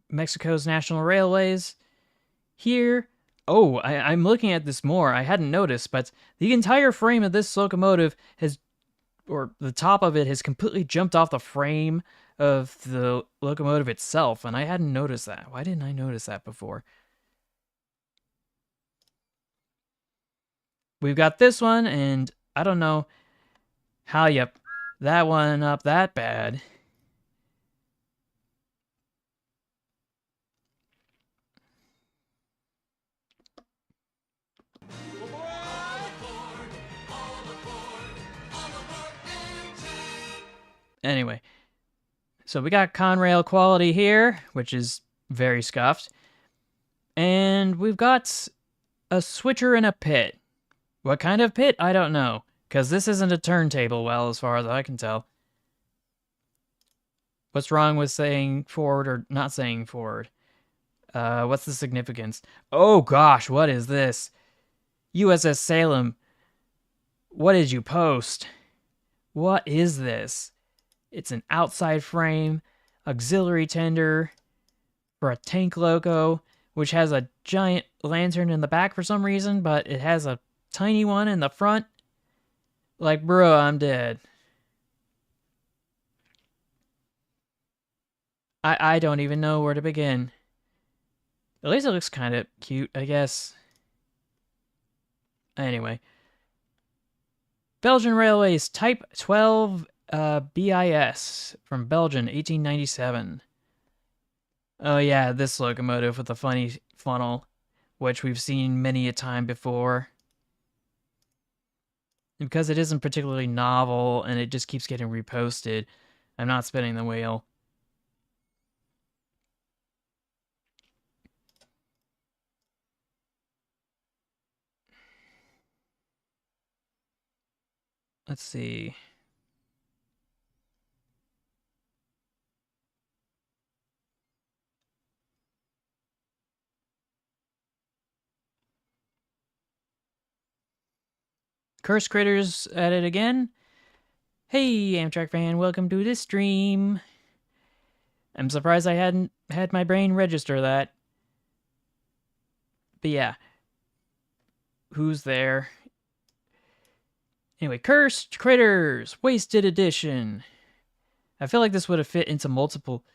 Mexico's National Railways here. Oh, I'm looking at this more. I hadn't noticed, but the entire frame of this locomotive has, or the top of it has completely jumped off the frame of the locomotive itself, and I hadn't noticed that. Why didn't I notice that before? We've got this one, and I don't know how you that one up that bad. Anyway, so we got Conrail quality here, which is very scuffed. And we've got a switcher in a pit. What kind of pit? I don't know, because this isn't a turntable, well, as far as I can tell. What's wrong with saying forward or not saying forward? What's the significance? Oh gosh, what is this? USS Salem. What did you post? What is this? It's an outside frame, auxiliary tender for a tank loco, which has a giant lantern in the back for some reason, but it has a tiny one in the front. Like, bro, I'm dead. I don't even know where to begin. At least it looks kind of cute, I guess. Anyway. Belgian Railways Type 12 BIS from Belgium, 1897. Oh yeah, this locomotive with the funny funnel, which we've seen many a time before. Because it isn't particularly novel and it just keeps getting reposted, I'm not spinning the wheel. Let's see. Curse Critters at it again. Hey, Amtrak fan, welcome to this stream. I'm surprised I hadn't had my brain register that. But yeah. Who's there? Anyway, Cursed Critters, Wasted Edition. I feel like this would have fit into multiple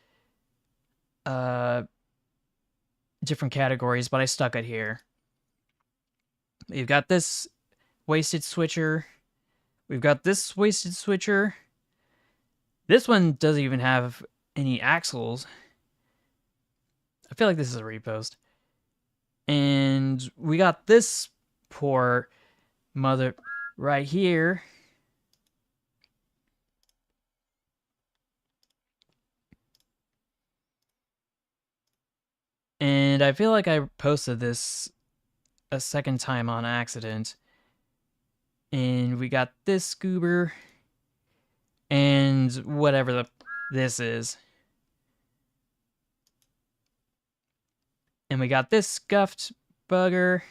different categories, but I stuck it here. You've got this wasted switcher. We've got this wasted switcher. This one doesn't even have any axles. I feel like this is a repost. And we got this poor mother right here. And I feel like I posted this a second time on accident. And we got this goober and whatever this is. And we got this scuffed bugger.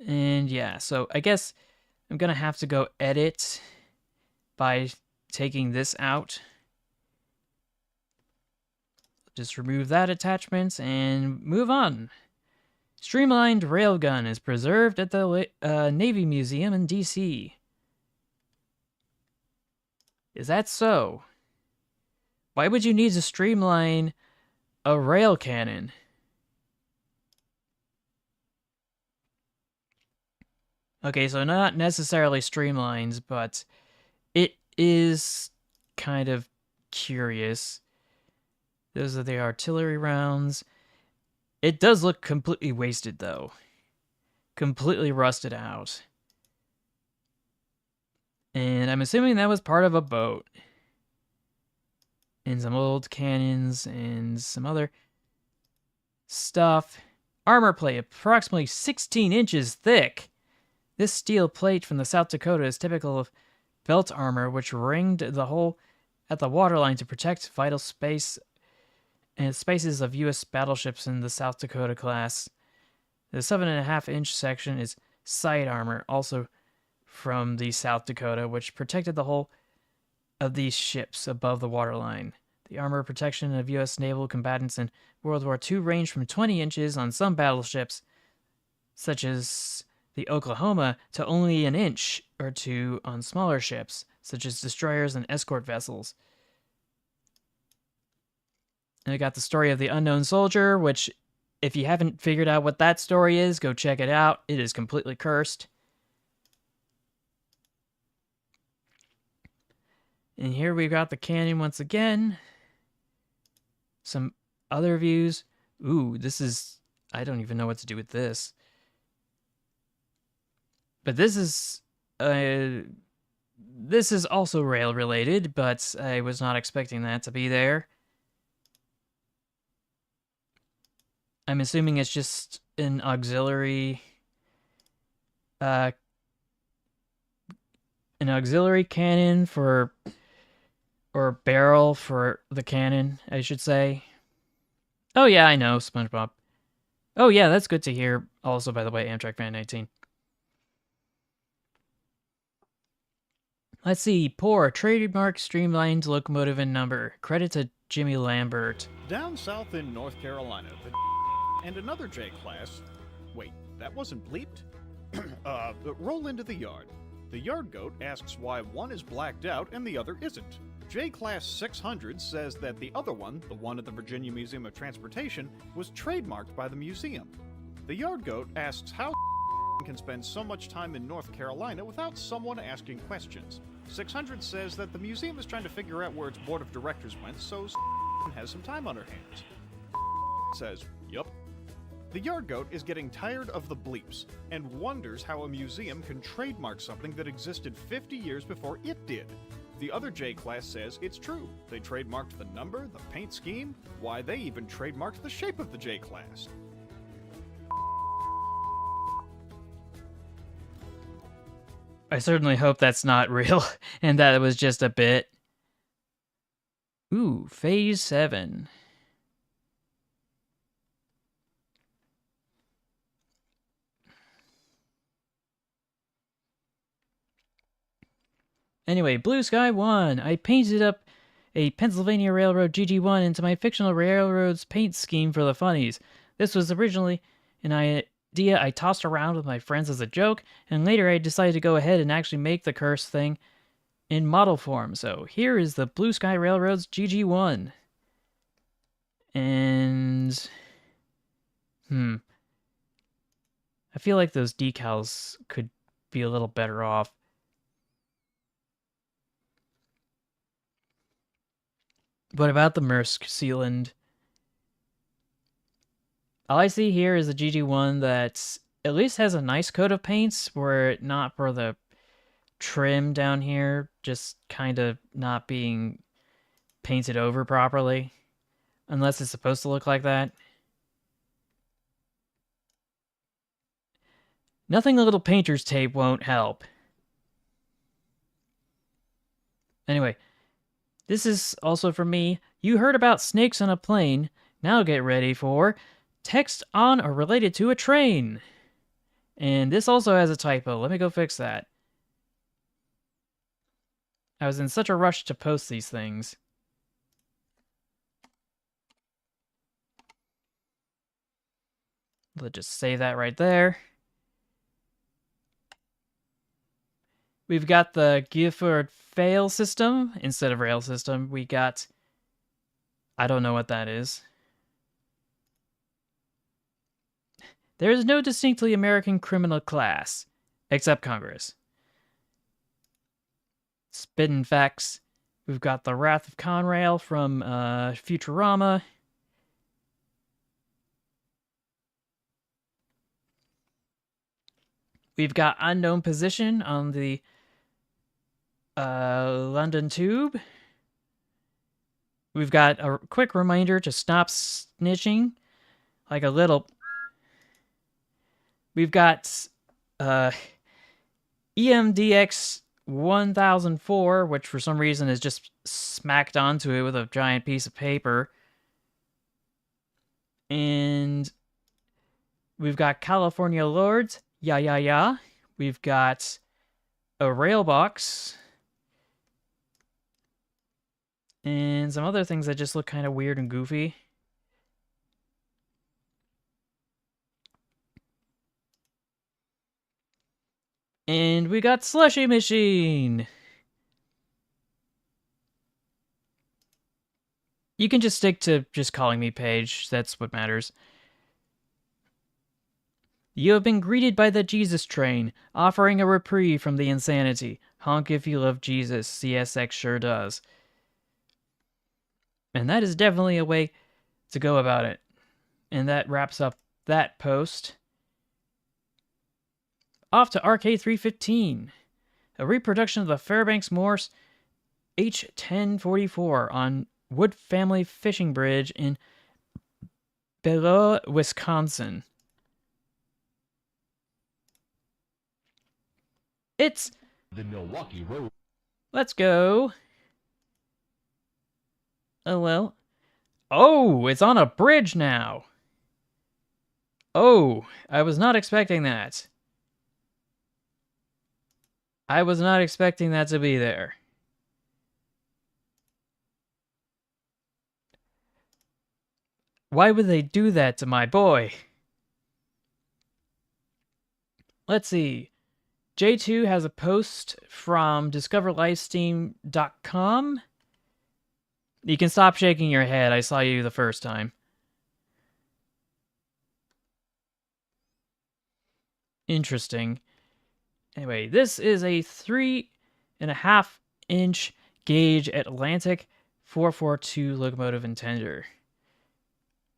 And yeah, so I guess I'm gonna have to go edit by taking this out. Just remove that attachment and move on. Streamlined railgun is preserved at the Navy Museum in DC. Is that so? Why would you need to streamline a rail cannon? Okay, so not necessarily streamlines, but it is kind of curious. Those are the artillery rounds. It does look completely wasted, though. Completely rusted out. And I'm assuming that was part of a boat. And some old cannons and some other stuff. Armor plate, approximately 16 inches thick. This steel plate from the South Dakota is typical of belt armor, which ringed the hole at the waterline to protect vital space and spaces of U.S. battleships in the South Dakota class. The 7.5-inch section is side armor, also from the South Dakota, which protected the hull of these ships above the waterline. The armor protection of U.S. naval combatants in World War II ranged from 20 inches on some battleships, such as the Oklahoma, to only an inch or two on smaller ships, such as destroyers and escort vessels. And I got the story of the unknown soldier, which, if you haven't figured out what that story is, go check it out. It is completely cursed. And here we've got the canyon once again. Some other views. Ooh, this is... I don't even know what to do with this. But this is also rail related, but I was not expecting that to be there. I'm assuming it's just an auxiliary cannon for, or barrel for the cannon, I should say. Oh yeah, I know, SpongeBob. Oh yeah, that's good to hear. Also, by the way, Amtrak Fan 19. Let's see. Poor trademark streamlined locomotive and number. Credit to Jimmy Lambert. Down south in North Carolina, and another J class. Wait, that wasn't bleeped? Roll into the yard. The yard goat asks why one is blacked out and the other isn't. J Class 600 says that the other one, the one at the Virginia Museum of Transportation, was trademarked by the museum. The yard goat asks how can spend so much time in North Carolina without someone asking questions. 600 says that the museum is trying to figure out where its board of directors went, so has some time on her hands. Says, yup. The yard goat is getting tired of the bleeps and wonders how a museum can trademark something that existed 50 years before it did. The other J class says it's true. They trademarked the number, the paint scheme, why they even trademarked the shape of the J class. I certainly hope that's not real and that it was just a bit. Ooh, Phase 7. Anyway, Blue Sky 1. I painted up a Pennsylvania Railroad GG1 into my fictional railroad's paint scheme for the funnies. This was originally an idea I tossed around with my friends as a joke, and later I decided to go ahead and actually make the cursed thing in model form. So here is the Blue Sky Railroad's GG1. And... I feel like those decals could be a little better off. What about the Maersk Sealand? All I see here is a GG1 that at least has a nice coat of paints, were it not for the trim down here just kind of not being painted over properly. Unless it's supposed to look like that. Nothing a little painter's tape won't help. Anyway, this is also for me. You heard about snakes on a plane. Now get ready for text on or related to a train. And this also has a typo. Let me go fix that. I was in such a rush to post these things. Let's just save that right there. We've got the Gifford fail system instead of rail system. We got... I don't know what that is. There is no distinctly American criminal class, except Congress. Spittin' facts. We've got the Wrath of Conrail from Futurama. We've got Unknown Position on the London Tube. We've got a quick reminder to stop snitching, like a little. We've got EMDX 1004, which for some reason is just smacked onto it with a giant piece of paper. And we've got California Lords, yeah, yeah, yeah. We've got a rail box. And some other things that just look kind of weird and goofy. And we got Slushy Machine. You can just stick to just calling me Paige. That's what matters. You have been greeted by the Jesus train, offering a reprieve from the insanity. Honk if you love Jesus. CSX sure does. And that is definitely a way to go about it. And that wraps up that post. Off to RK315, a reproduction of the Fairbanks Morse H1044 on Wood Family Fishing Bridge in Beloit, Wisconsin. It's the Milwaukee Road. Let's go. Oh, well. Oh, it's on a bridge now. Oh, I was not expecting that. I was not expecting that to be there. Why would they do that to my boy? Let's see. J2 has a post from discoverlifesteam.com. You can stop shaking your head. I saw you the first time. Interesting. Anyway, this is a 3.5-inch gauge Atlantic 442 locomotive and tender.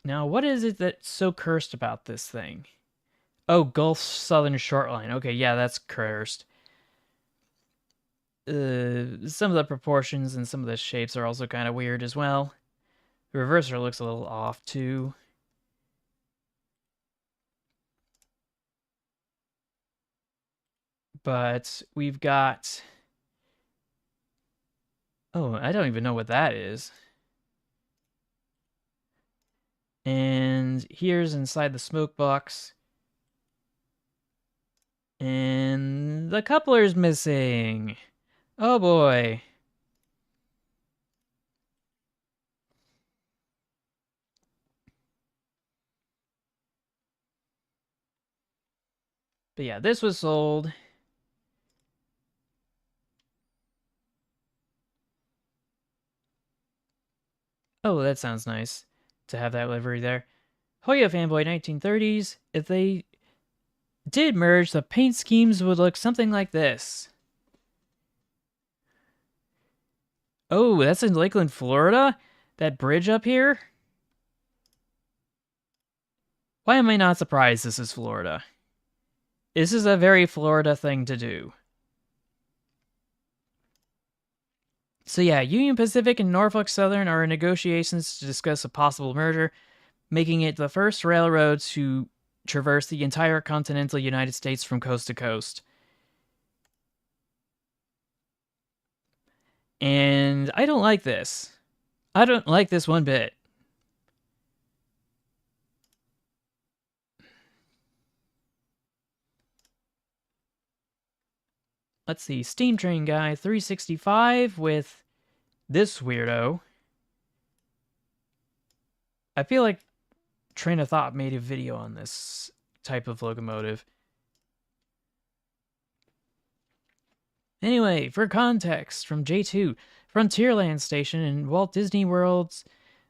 Now, what is it that's so cursed about this thing? Oh, Gulf Southern Shortline. Okay, yeah, that's cursed. Some of the proportions and some of the shapes are also kind of weird as well. The reverser looks a little off, too. But we've got... Oh, I don't even know what that is. And here's inside the smoke box. And the coupler's missing. Oh boy. But yeah, this was sold. Oh, that sounds nice to have that livery there. Hoya Fanboy 1930s. If they did merge, the paint schemes would look something like this. Oh, that's in Lakeland, Florida? That bridge up here? Why am I not surprised this is Florida? This is a very Florida thing to do. So yeah, Union Pacific and Norfolk Southern are in negotiations to discuss a possible merger, making it the first railroad to traverse the entire continental United States from coast to coast. And I don't like this. I don't like this one bit. Let's see, Steam Train Guy 365 with this weirdo. I feel like Train of Thought made a video on this type of locomotive. Anyway, for context, from J2, Frontierland Station in Walt Disney World's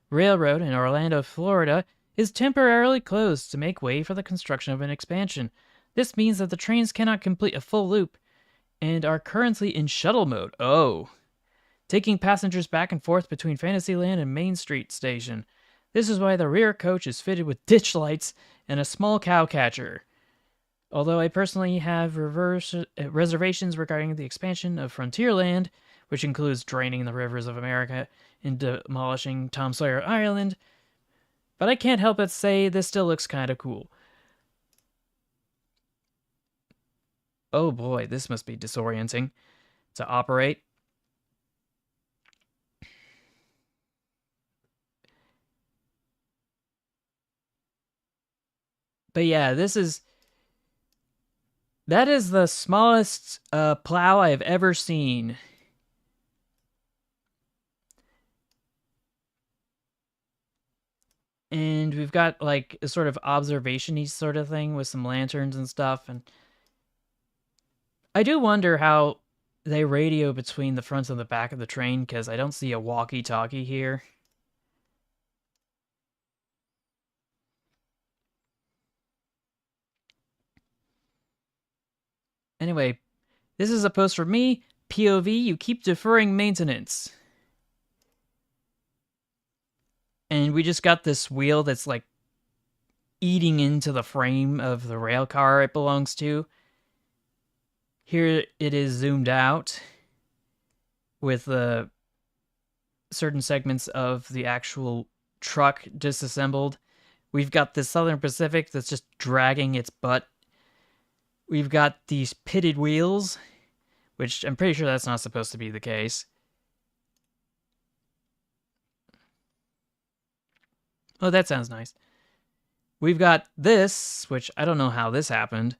Railroad in Orlando, Florida, is temporarily closed to make way for the construction of an expansion. This means that the trains cannot complete a full loop and are currently in shuttle mode. Oh. taking passengers back and forth between Fantasyland and Main Street Station. This is why the rear coach is fitted with ditch lights and a small cow catcher. Although I personally have reservations regarding the expansion of Frontierland, which includes draining the rivers of America and demolishing Tom Sawyer Island, but I can't help but say this still looks kind of cool. Oh boy, this must be disorienting to operate. But yeah, that is the smallest plow I have ever seen. And we've got like a sort of observation-y sort of thing with some lanterns and stuff. And I do wonder how they radio between the front and the back of the train, because I don't see a walkie-talkie here. Anyway, this is a post for me. POV, you keep deferring maintenance. And we just got this wheel that's like eating into the frame of the rail car it belongs to. Here it is zoomed out with the certain segments of the actual truck disassembled. We've got the Southern Pacific that's just dragging its butt. We've got these pitted wheels, which I'm pretty sure that's not supposed to be the case. Oh, that sounds nice. We've got this, which I don't know how this happened.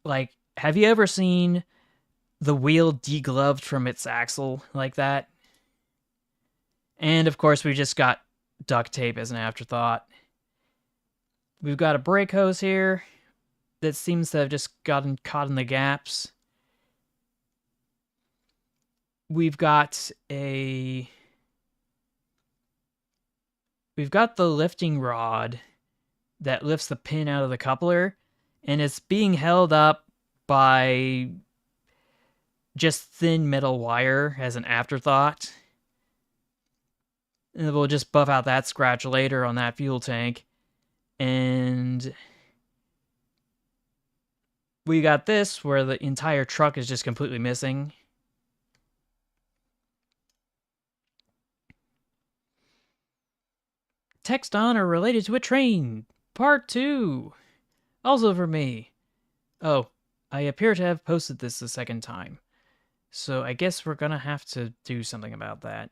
Like, have you ever seen the wheel degloved from its axle like that? And of course, we just got duct tape as an afterthought. We've got a brake hose here that seems to have just gotten caught in the gaps. We've got the lifting rod that lifts the pin out of the coupler, and it's being held up by just thin metal wire as an afterthought. And we'll just buff out that scratch later on that fuel tank. And we got this where the entire truck is just completely missing. Text on or related to a train. Part 2. Also for me. Oh, I appear to have posted this the second time. So I guess we're gonna have to do something about that.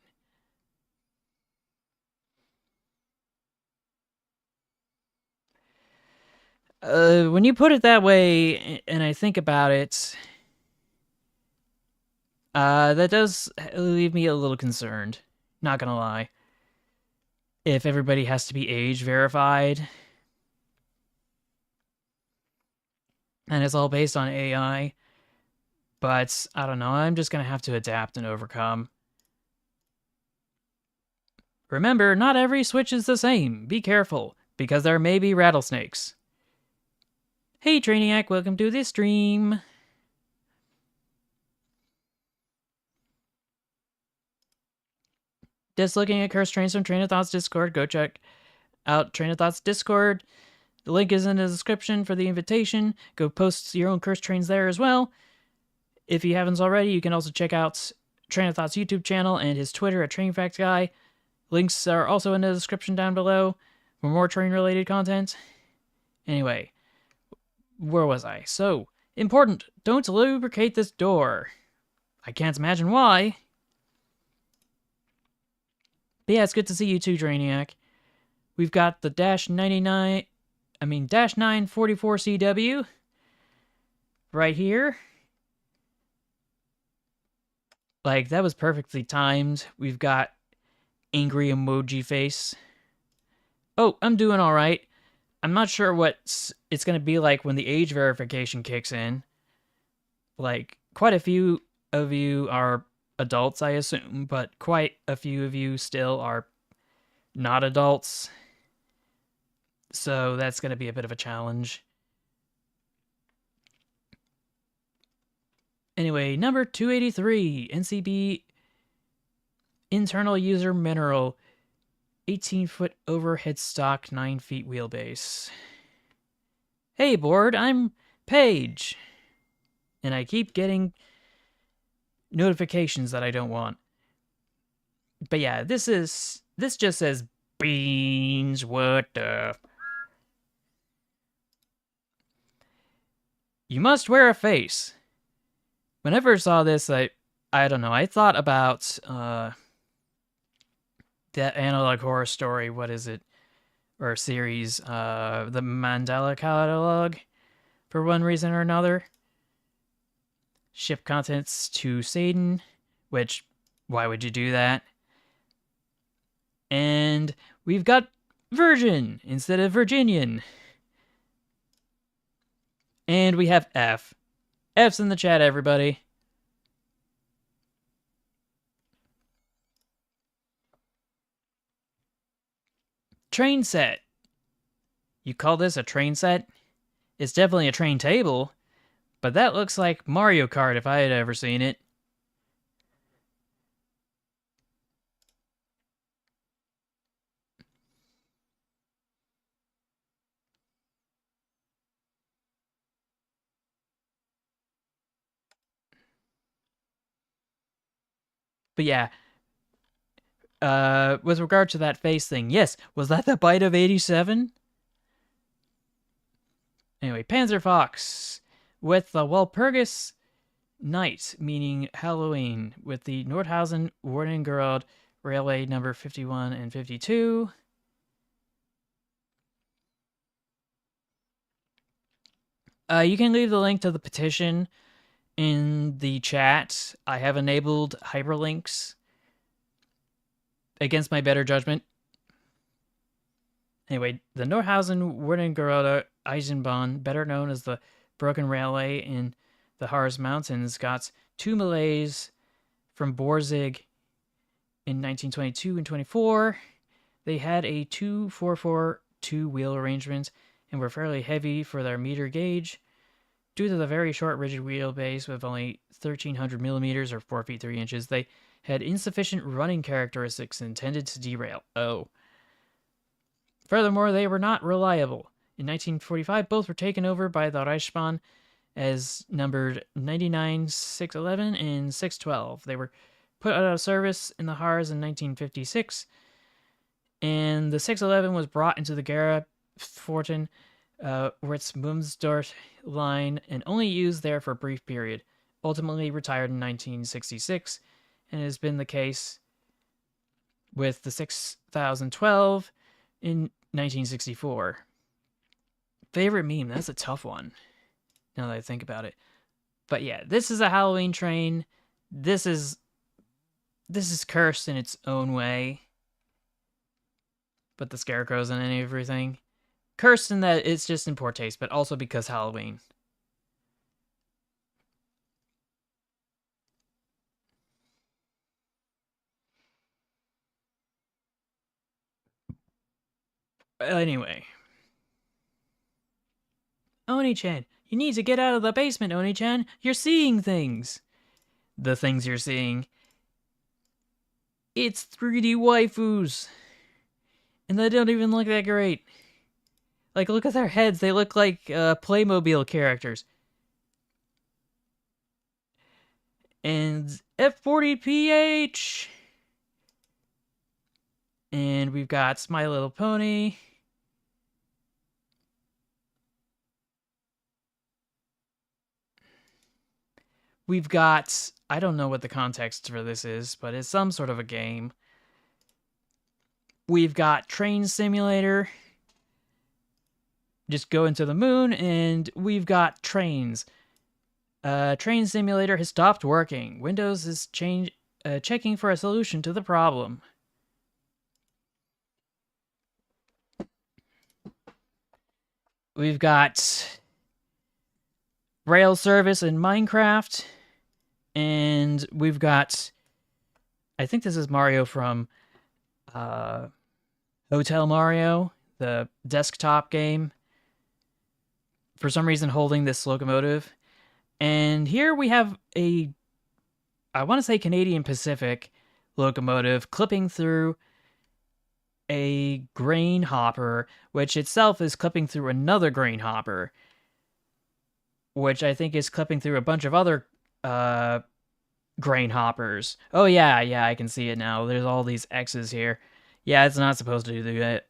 When you put it that way, and I think about it, that does leave me a little concerned. Not gonna lie. If everybody has to be age verified, and it's all based on AI, but I don't know, I'm just gonna have to adapt and overcome. Remember, not every Switch is the same. Be careful, because there may be rattlesnakes. Hey Trainiac, welcome to the stream. Just looking at Cursed Trains from Train of Thought's Discord. Go check out Train of Thought's Discord. The link is in the description for the invitation. Go post your own Cursed Trains there as well. If you haven't already, you can also check out Train of Thought's YouTube channel and his Twitter at Train Fact Guy. Links are also in the description down below for more train-related content. Anyway, where was I? So, important, don't lubricate this door. I can't imagine why. But yeah, it's good to see you too, Drainiac. We've got the Dash 944CW right here. Like, that was perfectly timed. We've got angry emoji face. Oh, I'm doing all right. I'm not sure what it's going to be like when the age verification kicks in. Like, quite a few of you are adults, I assume, but quite a few of you still are not adults. So that's going to be a bit of a challenge. Anyway, number 283, NCB internal user mineral, 18-foot overhead stock, 9 feet wheelbase. Hey, board, I'm Paige. And I keep getting notifications that I don't want. But yeah, this just says beans. What the? You must wear a face. Whenever I saw this, I don't know. I thought about that analog horror story. What is it? Or series? The Mandela Catalog. For one reason or another. Ship contents to Satan, which, why would you do that? And we've got Virgin instead of Virginian. And we have F. F's in the chat, everybody. Train set. You call this a train set? It's definitely a train table, but that looks like Mario Kart if I had ever seen it. But yeah, with regard to that face thing, yes, was that the bite of 87? Anyway, Panzer Fox with the Walpurgis Night, meaning Halloween, with the Nordhausen Warnengerode Railway number 51 and 52. You can leave the link to the petition in the chat. I have enabled hyperlinks against my better judgment. Anyway, the Nordhausen Wernigerode Eisenbahn, better known as the Broken Railway in the Harz Mountains, got 2 Malays from Borzig in 1922 and 24. They had a 244 two-wheel arrangement and were fairly heavy for their meter gauge. Due to the very short rigid wheelbase with only 1300 millimeters or 4 feet 3 inches, they had insufficient running characteristics and tended to derail. Furthermore, they were not reliable. In 1945, both were taken over by the Reichsbahn as numbered 99, 611, and 612. They were put out of service in the Harz in 1956, and the 611 was brought into the Gera Forten, Ritz Mumsdorf line, and only used there for a brief period. Ultimately retired in 1966, and it has been the case with the 6012 in 1964. Favorite meme? That's a tough one, now that I think about it. But yeah, this is a Halloween train. This is cursed in its own way. But the scarecrows and everything. Cursed in that it's just in poor taste, but also because Halloween. Anyway. Oni-chan, you need to get out of the basement, Oni-chan. You're seeing things. The things you're seeing. It's 3D waifus. And they don't even look that great. Like, look at their heads. They look like Playmobil characters. And F40PH. And we've got My Little Pony. We've got, I don't know what the context for this is, but it's some sort of a game. We've got Train Simulator. Just go into the moon, and we've got trains. Train Simulator has stopped working. Windows is checking for a solution to the problem. We've got rail service in Minecraft, and we've got, I think this is Mario from Hotel Mario, the desktop game, for some reason holding this locomotive. And here we have I want to say Canadian Pacific locomotive clipping through a grain hopper, which itself is clipping through another grain hopper, which I think is clipping through a bunch of other grain hoppers. Oh yeah, I can see it now. There's all these X's here. Yeah, it's not supposed to do that.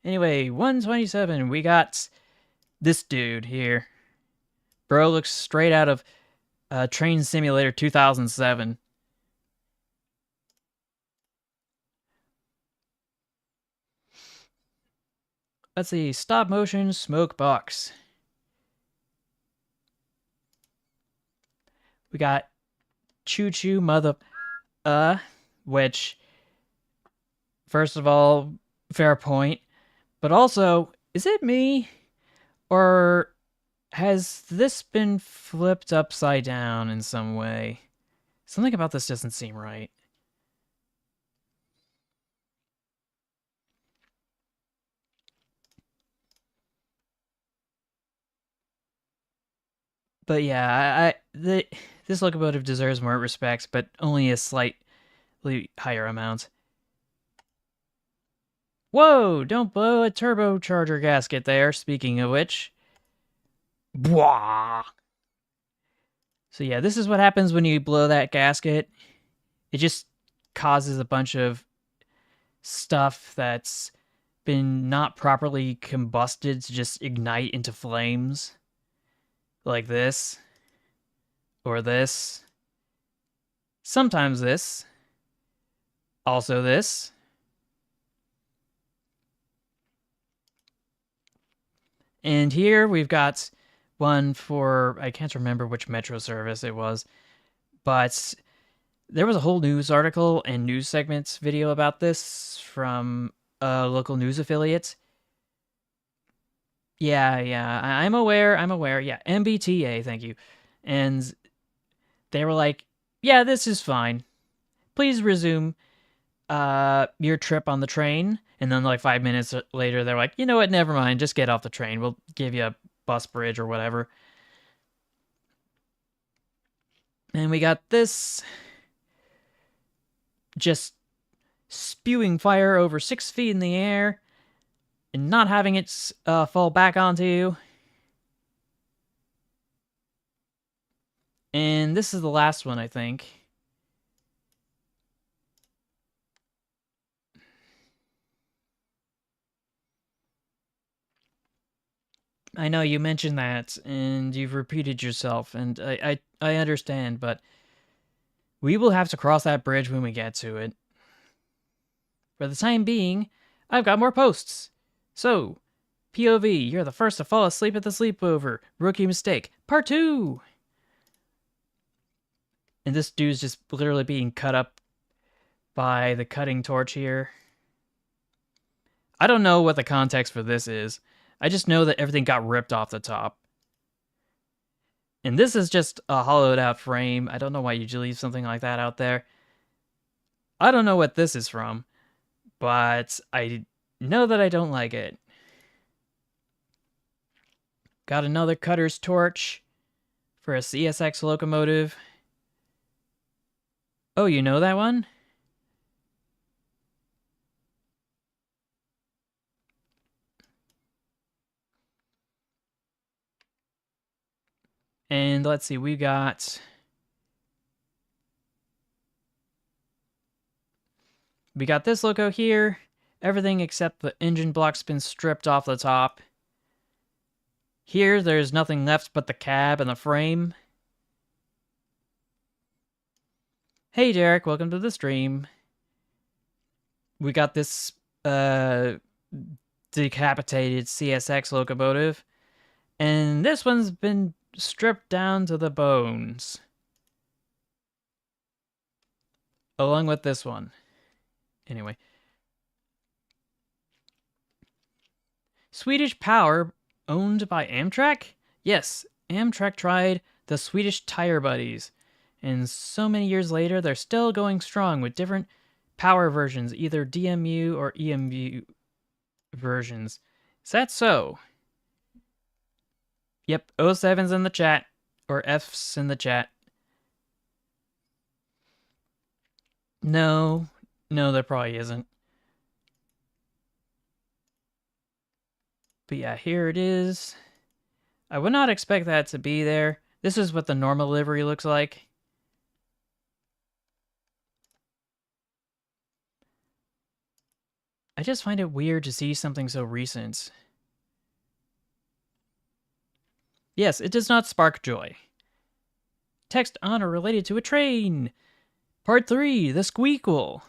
Anyway, 127, we got this dude here. Bro looks straight out of Train Simulator 2007. Let's see, stop motion smoke box. We got Choo Choo Mother, which, first of all, fair point. But also, is it me? Or has this been flipped upside down in some way? Something about this doesn't seem right. But yeah, this locomotive deserves more respect, but only a slightly higher amount. Whoa! Don't blow a turbocharger gasket there, speaking of which. Bwah! So yeah, this is what happens when you blow that gasket. It just causes a bunch of stuff that's been not properly combusted to just ignite into flames. Like this. Or this. Sometimes this. Also this. And here we've got one for, I can't remember which metro service it was, but there was a whole news article and news segments video about this from a local news affiliate. Yeah, I'm aware, yeah, MBTA, thank you. And they were like, yeah, this is fine. Please resume your trip on the train. And then like 5 minutes later, they're like, you know what, never mind, just get off the train. We'll give you a bus bridge or whatever. And we got this just spewing fire over 6 feet in the air and not having it fall back onto you. And this is the last one, I think. I know you mentioned that, and you've repeated yourself, and I understand, but we will have to cross that bridge when we get to it. For the time being, I've got more posts. So, POV, you're the first to fall asleep at the sleepover. Rookie mistake. Part 2! And this dude's just literally being cut up by the cutting torch here. I don't know what the context for this is. I just know that everything got ripped off the top. And this is just a hollowed out frame. I don't know why you'd leave something like that out there. I don't know what this is from, but I know that I don't like it. Got another cutter's torch for a CSX locomotive. Oh, you know that one? And let's see, we got this loco here. Everything except the engine block's been stripped off the top. Here, there's nothing left but the cab and the frame. Hey, Derek, welcome to the stream. We got this decapitated CSX locomotive. And this one's been stripped down to the bones. Along with this one. Anyway. Swedish Power, owned by Amtrak? Yes, Amtrak tried the Swedish Tire Buddies. And so many years later, they're still going strong with different power versions, either DMU or EMU versions. Is that so? Yep, O7's in the chat. Or F's in the chat. No. No, there probably isn't. But yeah, here it is. I would not expect that to be there. This is what the normal livery looks like. I just find it weird to see something so recent. Yes, it does not spark joy. Text on or related to a train. Part 3, the squeakle.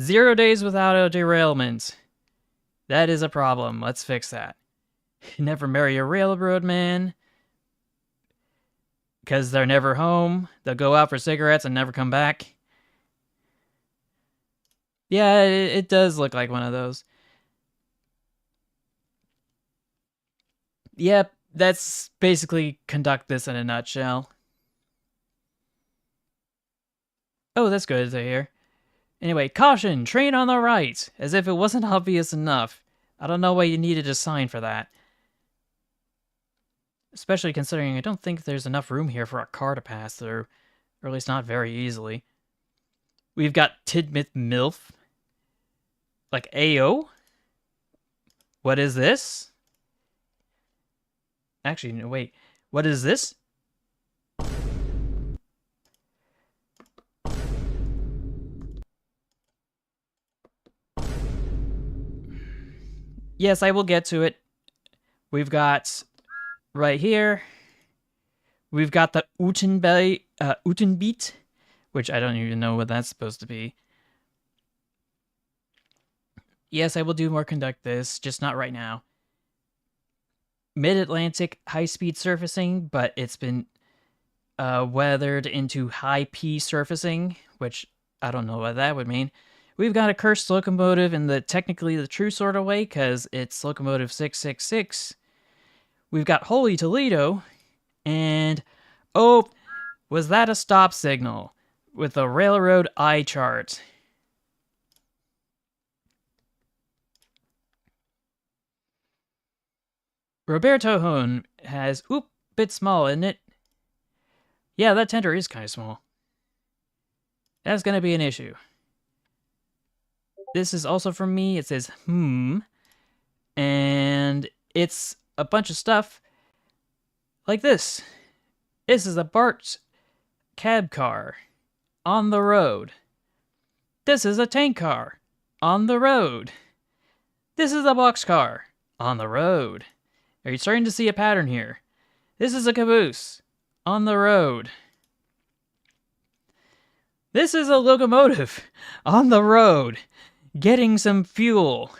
0 days without a derailment. That is a problem. Let's fix that. Never marry a railroad man. Because they're never home. They'll go out for cigarettes and never come back. Yeah, it does look like one of those. Yep, that's basically conduct this in a nutshell. Oh, that's good to hear. Anyway, caution, train on the right, as if it wasn't obvious enough. I don't know why you needed a sign for that. Especially considering I don't think there's enough room here for a car to pass through, or at least not very easily. We've got Tidmouth MILF. Like, Ayo? What is this? Actually, no, wait. What is this? Yes, I will get to it. We've got right here. We've got the Utenbeat, which I don't even know what that's supposed to be. Yes, I will do more conduct this, just not right now. Mid-Atlantic high-speed surfacing, but it's been weathered into high-P surfacing, which I don't know what that would mean. We've got a cursed locomotive in the technically the true sort of way, because it's locomotive 666. We've got Holy Toledo, and oh, was that a stop signal with a railroad eye chart? Roberto Hone has, bit small, isn't it? Yeah, that tender is kind of small. That's going to be an issue. This is also from me. It says, and it's a bunch of stuff like this. This is a BART cab car on the road. This is a tank car on the road. This is a box car on the road. Are you starting to see a pattern here? This is a caboose on the road. This is a locomotive on the road getting some fuel.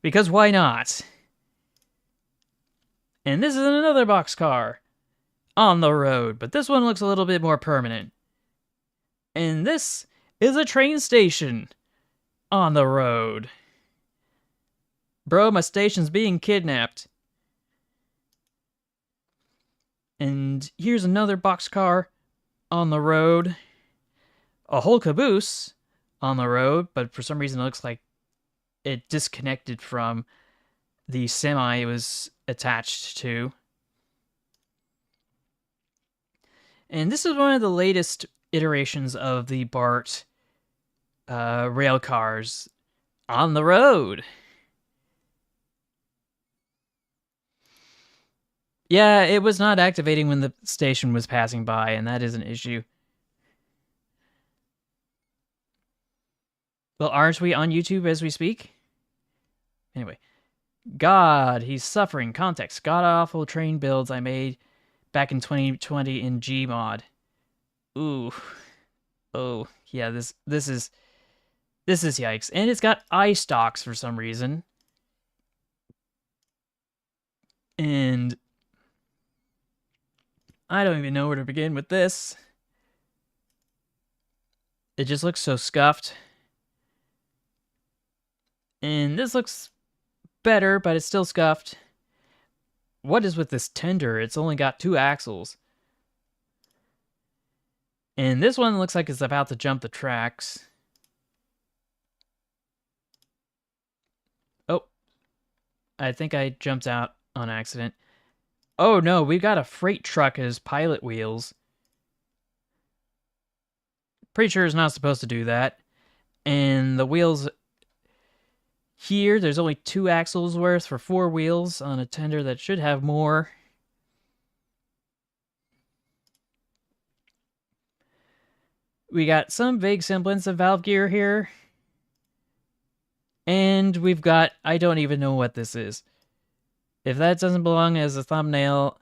Because why not? And this is another boxcar on the road, but this one looks a little bit more permanent. And this is a train station on the road. Bro, my station's being kidnapped. And here's another boxcar on the road. A whole caboose on the road, but for some reason it looks like it disconnected from the semi it was attached to. And this is one of the latest iterations of the BART rail cars on the road. Yeah, it was not activating when the station was passing by, and that is an issue. Well, aren't we on YouTube as we speak? Anyway. God, he's suffering. Context. God-awful train builds I made back in 2020 in Gmod. Ooh. Oh, yeah, this is yikes. And it's got eye stalks for some reason. And I don't even know where to begin with this. It just looks so scuffed. And this looks better, but it's still scuffed. What is with this tender? It's only got 2 axles. And this one looks like it's about to jump the tracks. Oh. I think I jumped out on accident. Oh no, we got a freight truck as pilot wheels. Pretty sure it's not supposed to do that. And the wheels here, there's only 2 axles worth for 4 wheels on a tender that should have more. We got some vague semblance of valve gear here. And we've got, I don't even know what this is. If that doesn't belong as a thumbnail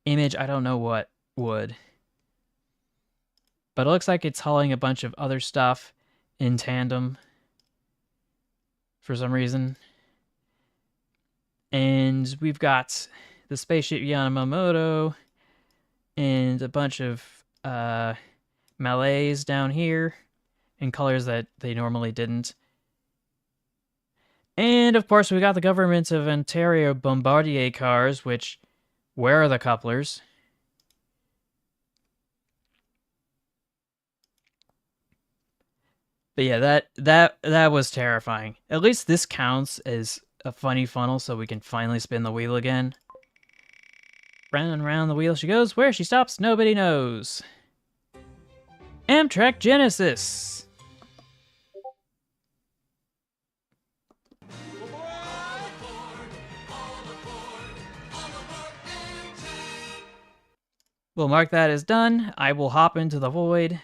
image, I don't know what would. But it looks like it's hauling a bunch of other stuff in tandem for some reason. And we've got the spaceship Yamamoto and a bunch of Malays down here in colors that they normally didn't. And of course, we got the government of Ontario Bombardier cars, which, where are the couplers? But yeah, that was terrifying. At least this counts as a funny funnel, so we can finally spin the wheel again. Round and round the wheel she goes. Where she stops, nobody knows. Amtrak Genesis. We'll mark that as done. I will hop into the void.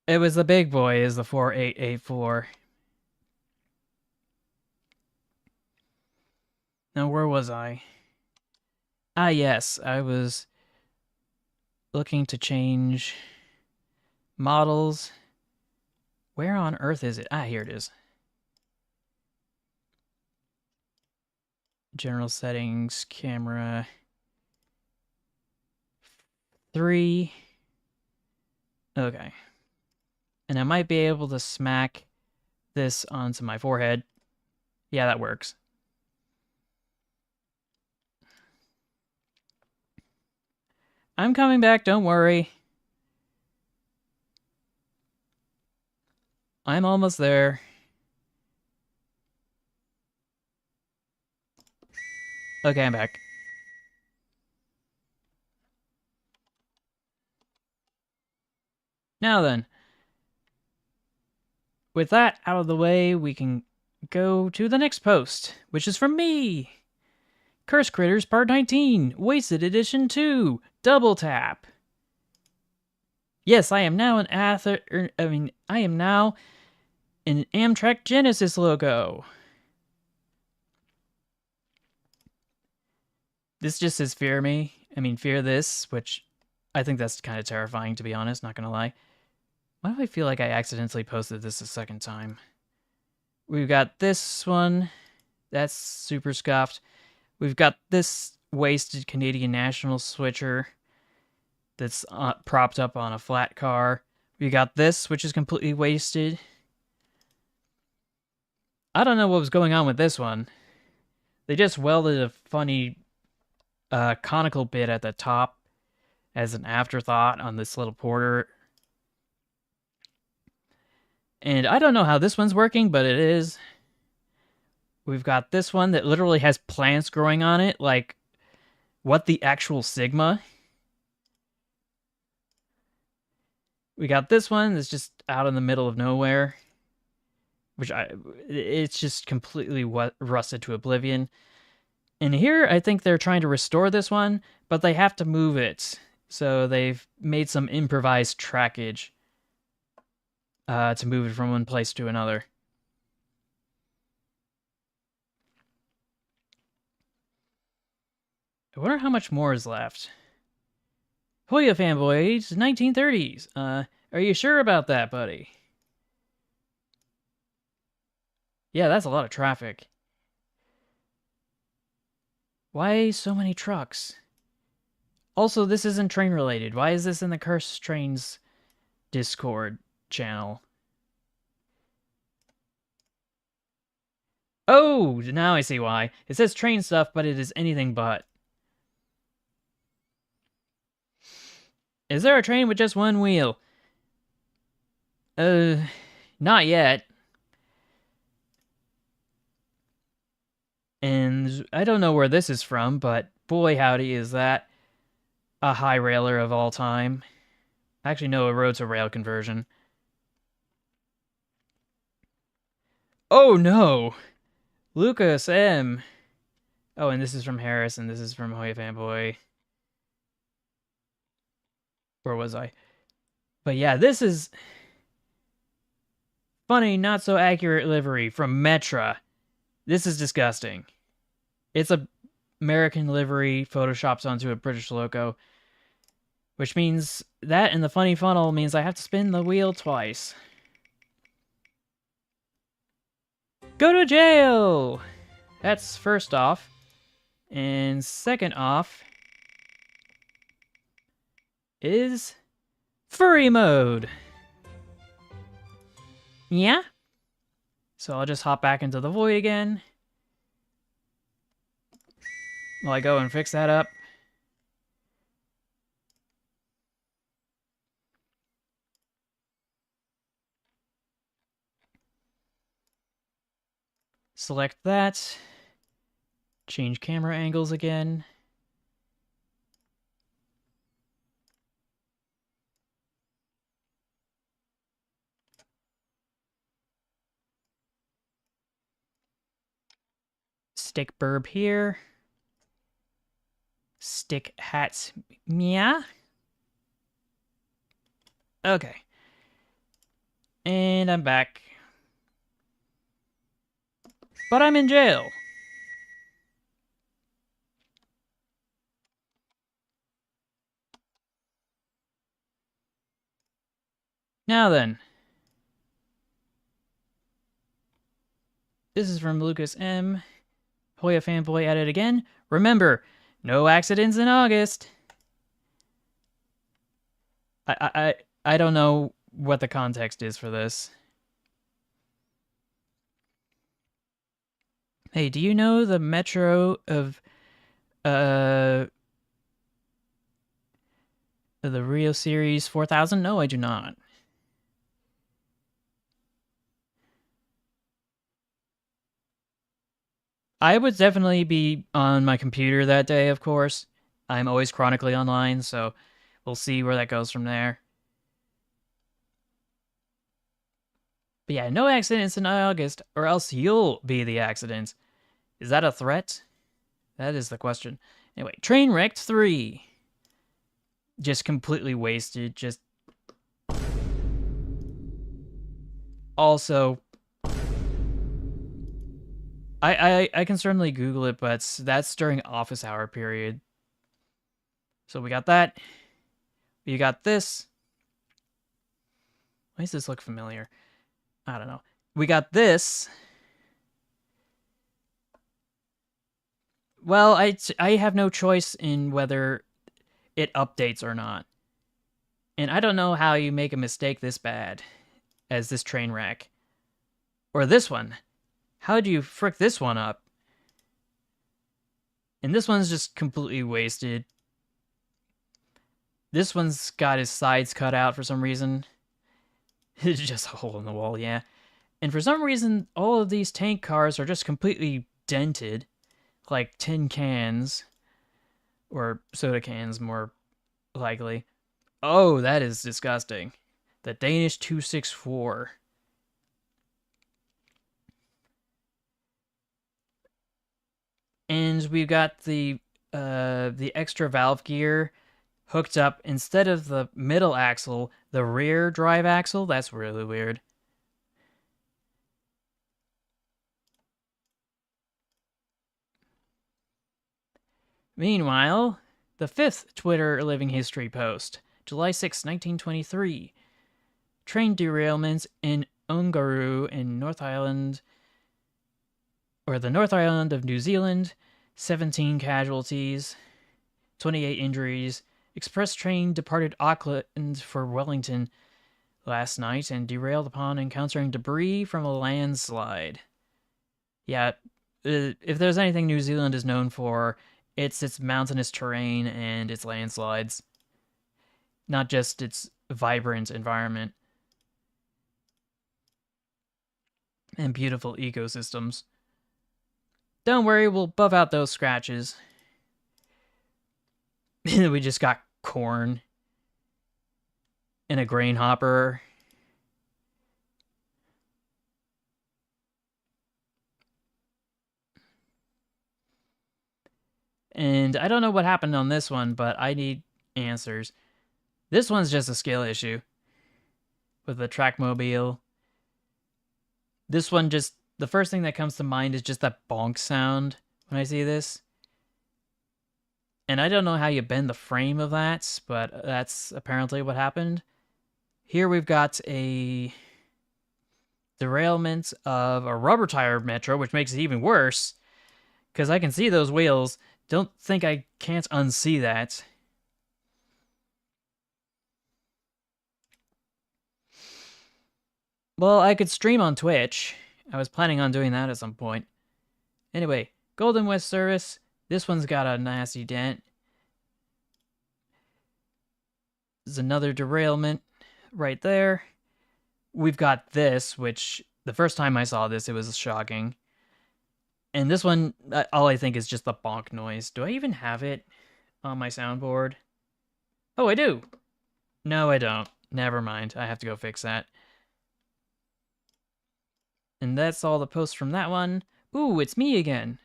It was the big boy, is the 4884. Now, where was I? Ah, yes, I was looking to change models. Where on earth is it? Ah, here it is. General settings, camera 3. Okay. And I might be able to smack this onto my forehead. Yeah, that works. I'm coming back, don't worry. I'm almost there. Okay, I'm back. Now then. With that out of the way, we can go to the next post, which is from me. Curse Critters Part 19, Wasted Edition 2, Double Tap. Yes, I am now I am now an Amtrak Genesis logo. This just says fear me. Fear this, which I think that's kind of terrifying, to be honest, not gonna lie. Why do I feel like I accidentally posted this a second time? We've got this one. That's super scuffed. We've got this wasted Canadian National switcher that's propped up on a flat car. We got this, which is completely wasted. I don't know what was going on with this one. They just welded a funny conical bit at the top as an afterthought on this little porter. And I don't know how this one's working, but it is. We've got this one that literally has plants growing on it. Like, what the actual Sigma? We got this one that's just out in the middle of nowhere. It's just completely rusted to oblivion. And here, I think they're trying to restore this one, but they have to move it. So they've made some improvised trackage to move it from one place to another. I wonder how much more is left. Hoya fanboys, 1930s. Are you sure about that, buddy? Yeah, that's a lot of traffic. Why so many trucks? Also, this isn't train related. Why is this in the Curse Trains Discord channel? Oh, now I see why. It says train stuff, but it is anything but. Is there a train with just one wheel? Uh, not yet. And I don't know where this is from, but boy howdy is that a high railer of all time. Actually, no, a road to rail conversion. Oh no! Lucas M. Oh, and this is from Harris, and this is from Hoya Fanboy. Where was I? But yeah, this is funny, not so accurate livery from Metra. This is disgusting. It's a American livery photoshopped onto a British logo, which means that and the funny funnel means I have to spin the wheel twice. Go to jail! That's first off. And second off is furry mode. Yeah? So I'll just hop back into the void again while I go and fix that up. Select that. Change camera angles again. Stick burb here. Stick hats. Yeah? Okay. And I'm back. But I'm in jail. Now then. This is from Lucas M. Hoya Fanboy at it again. Remember, no accidents in August. I don't know what the context is for this. Hey, do you know the metro of the Rio Series 4000? No, I do not. I would definitely be on my computer that day, of course. I'm always chronically online, so we'll see where that goes from there. But yeah, no accidents in August, or else you'll be the accident. Is that a threat? That is the question. Anyway, Trainwrecked 3. Just completely wasted. Just. Also. I can certainly Google it, but that's during office hour period. So we got that. We got this. Why does this look familiar? I don't know. We got this. Well, I have no choice in whether it updates or not. And I don't know how you make a mistake this bad as this train wreck. Or this one. How do you frick this one up? And this one's just completely wasted. This one's got his sides cut out for some reason. It's just a hole in the wall, yeah. And for some reason, all of these tank cars are just completely dented. Like tin cans. Or soda cans, more likely. Oh, that is disgusting. The Danish 264. And we've got the extra valve gear hooked up instead of the middle axle, the rear drive axle. That's really weird. Meanwhile, the fifth Twitter living history post, July 6, 1923. Train derailments in Oungaroo in North Island, or the North Island of New Zealand, 17 casualties, 28 injuries. Express train departed Auckland for Wellington last night and derailed upon encountering debris from a landslide. Yeah, if there's anything New Zealand is known for, it's its mountainous terrain and its landslides, not just its vibrant environment. and beautiful ecosystems. Don't worry, we'll buff out those scratches. We just got corn and a grain hopper. And I don't know what happened on this one, but I need answers. This one's just a skill issue with the trackmobile. This one just, the first thing that comes to mind is just that bonk sound when I see this. And I don't know how you bend the frame of that, but that's apparently what happened. Here we've got a derailment of a rubber tire metro, which makes it even worse, because I can see those wheels. Don't think I can't unsee that. Well, I could stream on Twitch. I was planning on doing that at some point. Anyway, Golden West service. This one's got a nasty dent. There's another derailment right there. We've got this, which the first time I saw this, it was shocking. And this one, all I think is just the bonk noise. Do I even have it on my soundboard? Oh, I do. No, I don't. Never mind. I have to go fix that. And that's all the posts from that one. Ooh, it's me again.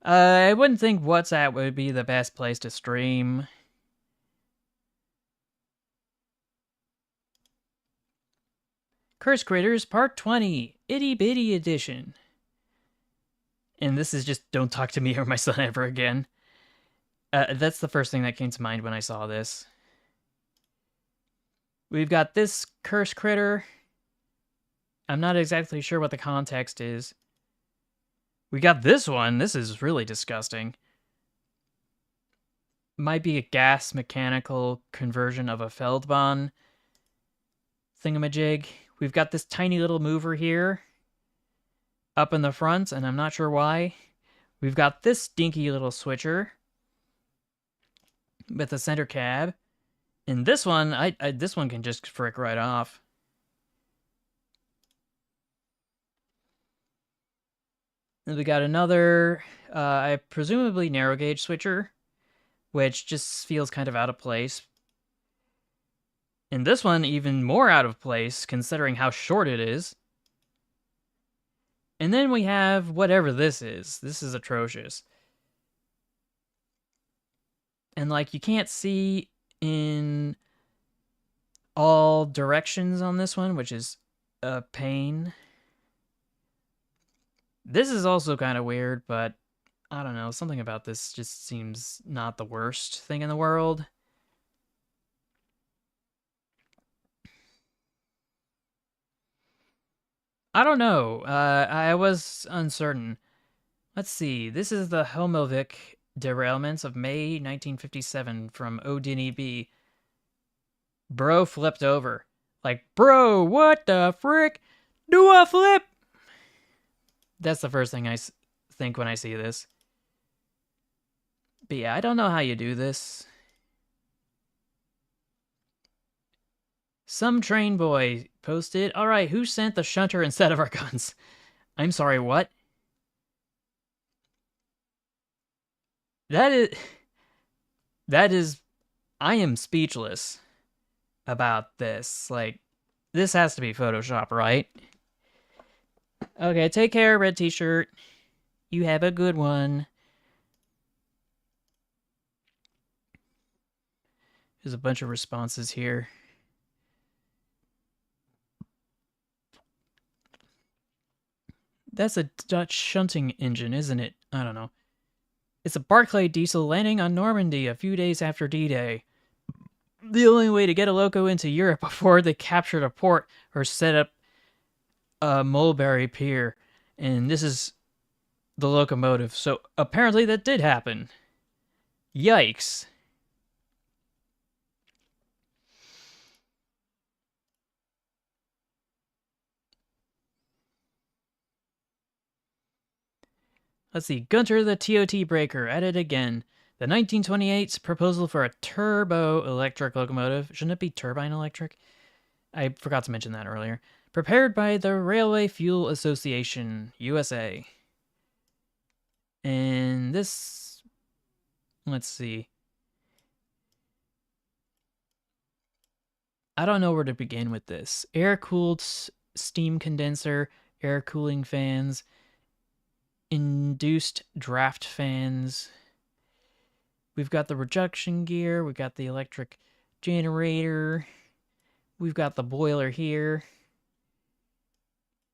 I wouldn't think WhatsApp would be the best place to stream. Curse Critters Part 20, Itty Bitty Edition. And this is just Don't Talk to Me or My Son Ever Again. That's the first thing that came to mind when I saw this. We've got this Curse Critter. I'm not exactly sure what the context is. We got this one. This is really disgusting. Might be a gas mechanical conversion of a Feldbahn thingamajig. We've got this tiny little mover here up in the front, and I'm not sure why. We've got this stinky little switcher with a center cab. And this one, this one can just frick right off. And we got another, presumably narrow gauge switcher, which just feels kind of out of place. And this one, even more out of place, considering how short it is. And then we have whatever this is. This is atrocious. And, like, you can't see in all directions on this one, which is a pain. This is also kind of weird, but I don't know. Something about this just seems not the worst thing in the world. I don't know. I was uncertain. Let's see. This is the Helmovic derailments of May 1957 from Odini B. Bro flipped over. Like, bro, what the frick? Do a flip! That's the first thing I think when I see this. But yeah, I don't know how you do this. Some train boy posted, alright, who sent the shunter instead of our guns? I'm sorry, what? That is, I am speechless about this. Like, this has to be Photoshop, right? Okay, take care, red t-shirt. You have a good one. There's a bunch of responses here. That's a Dutch shunting engine, isn't it? I don't know. It's a Barclay diesel landing on Normandy a few days after D-Day. The only way to get a loco into Europe before they captured a port or set up a Mulberry Pier. And this is the locomotive. So apparently that did happen. Yikes. Let's see. Gunter the TOT breaker at it again. The 1928's proposal for a turbo electric locomotive. Shouldn't it be turbine electric? I forgot to mention that earlier. Prepared by the Railway Fuel Association, USA. And this, let's see. I don't know where to begin with this. Air-cooled steam condenser, air cooling fans, induced draft fans. We've got the reduction gear, we've got the electric generator, we've got the boiler here,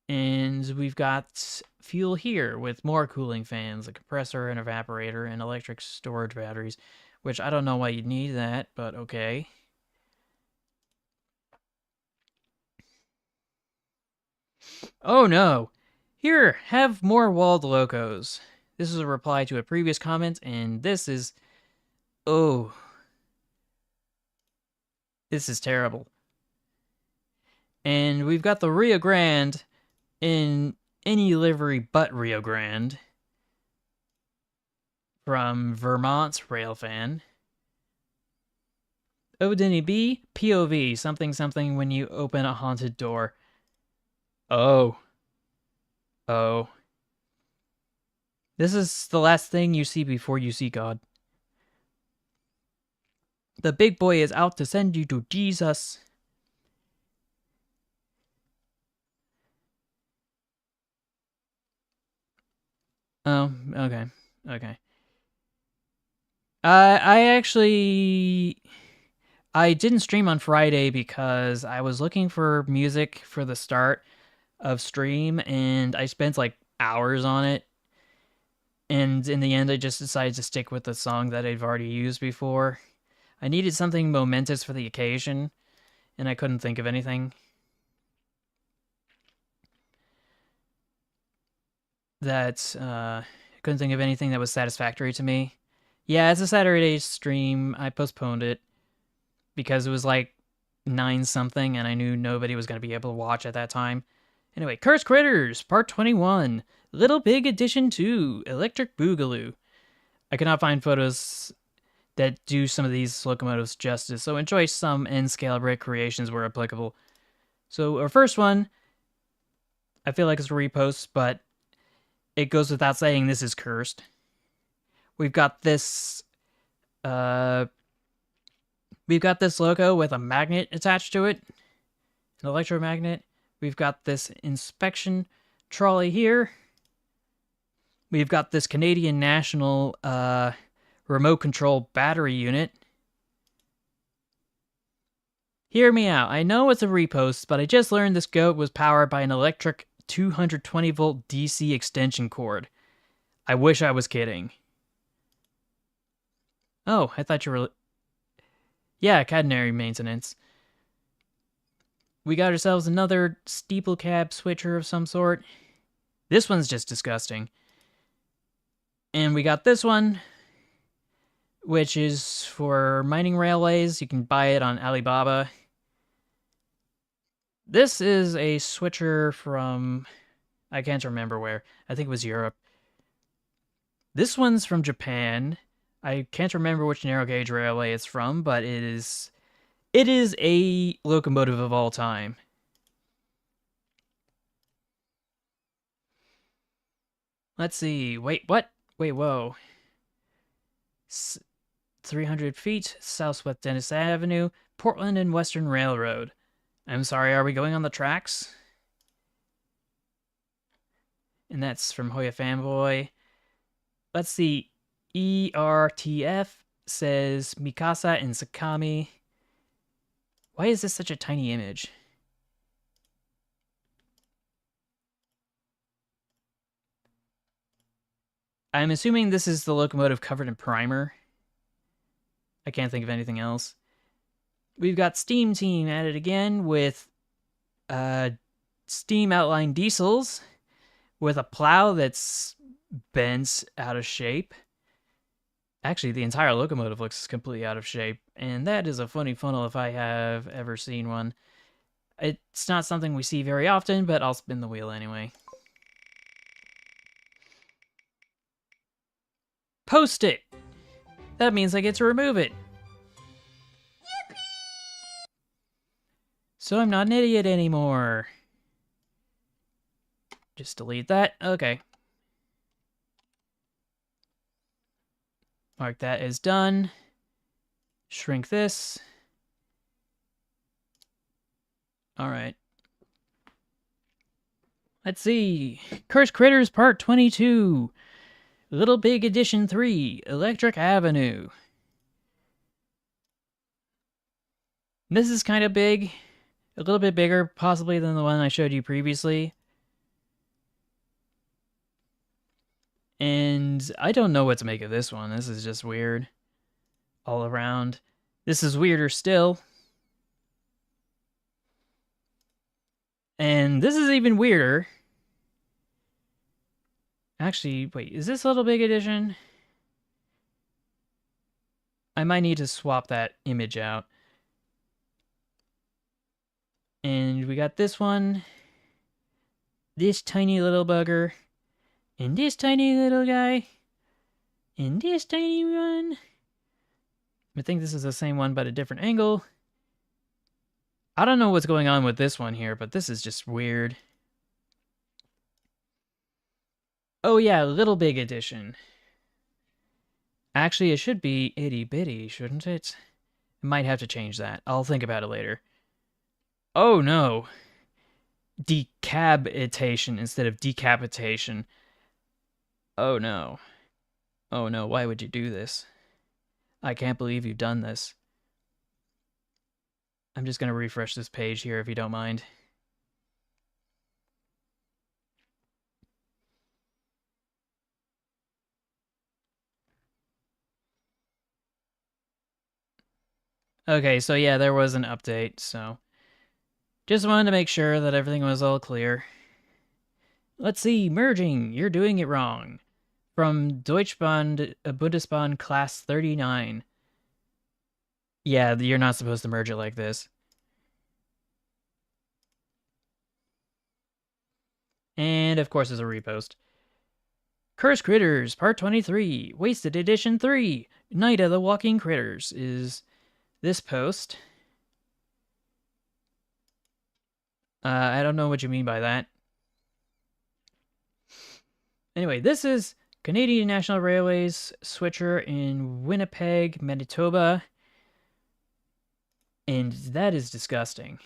and we've got fuel here with more cooling fans, a compressor, an evaporator, and electric storage batteries, which I don't know why you'd need that, but okay. Oh no! Here, have more walled locos. This is a reply to a previous comment, and this is... Oh. This is terrible. And we've got the Rio Grande in any livery but Rio Grande from Vermont's Railfan. Odini B, POV, something something when you open a haunted door. Oh. Oh. This is the last thing you see before you see God. The big boy is out to send you to Jesus. Oh, okay. Okay. I didn't stream on Friday because I was looking for music for the start of stream and I spent like hours on it. And in the end, I just decided to stick with the song that I've already used before. I needed something momentous for the occasion, and I couldn't think of anything couldn't think of anything that was satisfactory to me. Yeah, it's a Saturday stream. I postponed it because it was like 9 something, and I knew nobody was going to be able to watch at that time. Anyway, Cursed Critters, Part 21, Little Big Edition 2, Electric Boogaloo. I could not find photos that do some of these locomotives justice, so enjoy some N-scale recreations where applicable. So our first one, I feel like it's a repost, but it goes without saying this is cursed. We've got this loco with a magnet attached to it, an electromagnet. We've got this inspection trolley here. We've got this Canadian National remote control battery unit. Hear me out. I know it's a repost, but I just learned this goat was powered by an electric 220 volt DC extension cord. I wish I was kidding. Oh, I thought you were... Yeah, catenary maintenance. We got ourselves another steeple cab switcher of some sort. This one's just disgusting. And we got this one, which is for mining railways. You can buy it on Alibaba. This is a switcher from... I can't remember where. I think it was Europe. This one's from Japan. I can't remember which narrow gauge railway it's from, but it is a locomotive of all time. Let's see. Wait, what? Wait, whoa. 300 feet, Southwest Dennis Avenue, Portland and Western Railroad. I'm sorry, are we going on the tracks? And that's from Hoya Fanboy. Let's see. ERTF says Mikasa and Sakami. Why is this such a tiny image? I'm assuming this is the locomotive covered in primer. I can't think of anything else. We've got Steam Team at it again with steam outline diesels with a plow that's bent out of shape. Actually, the entire locomotive looks completely out of shape, and that is a funny funnel if I have ever seen one. It's not something we see very often, but I'll spin the wheel anyway. Post it! That means I get to remove it. Yippee! So I'm not an idiot anymore. Just delete that. Okay. Mark that as done. Shrink this. All right. Let's see. Cursed Critters Part 22. Little Big Edition 3. Electric Avenue. This is kind of big. A little bit bigger, possibly, than the one I showed you previously. And I don't know what to make of this one. This is just weird. All around. This is weirder still. And this is even weirder. Actually, wait, is this Little Big Edition? I might need to swap that image out. And we got this one. This tiny little bugger. And this tiny little guy. And this tiny one. I think this is the same one, but a different angle. I don't know what's going on with this one here, but this is just weird. Oh yeah, Little Big Edition. Actually, it should be itty bitty, shouldn't it? I might have to change that. I'll think about it later. Oh no. Decapitation instead of decapitation. Oh no. Oh no, why would you do this? I can't believe you've done this. I'm just going to refresh this page here if you don't mind. Okay, so yeah, there was an update, so just wanted to make sure that everything was all clear. Let's see, merging, you're doing it wrong. From Deutschbahn Bundesbahn Class 39. Yeah, you're not supposed to merge it like this. And of course, there's a repost. Cursed Critters, Part 23, Wasted Edition 3, Night of the Walking Critters is this post. I don't know what you mean by that. Anyway, this is Canadian National Railways switcher in Winnipeg, Manitoba. And that is disgusting.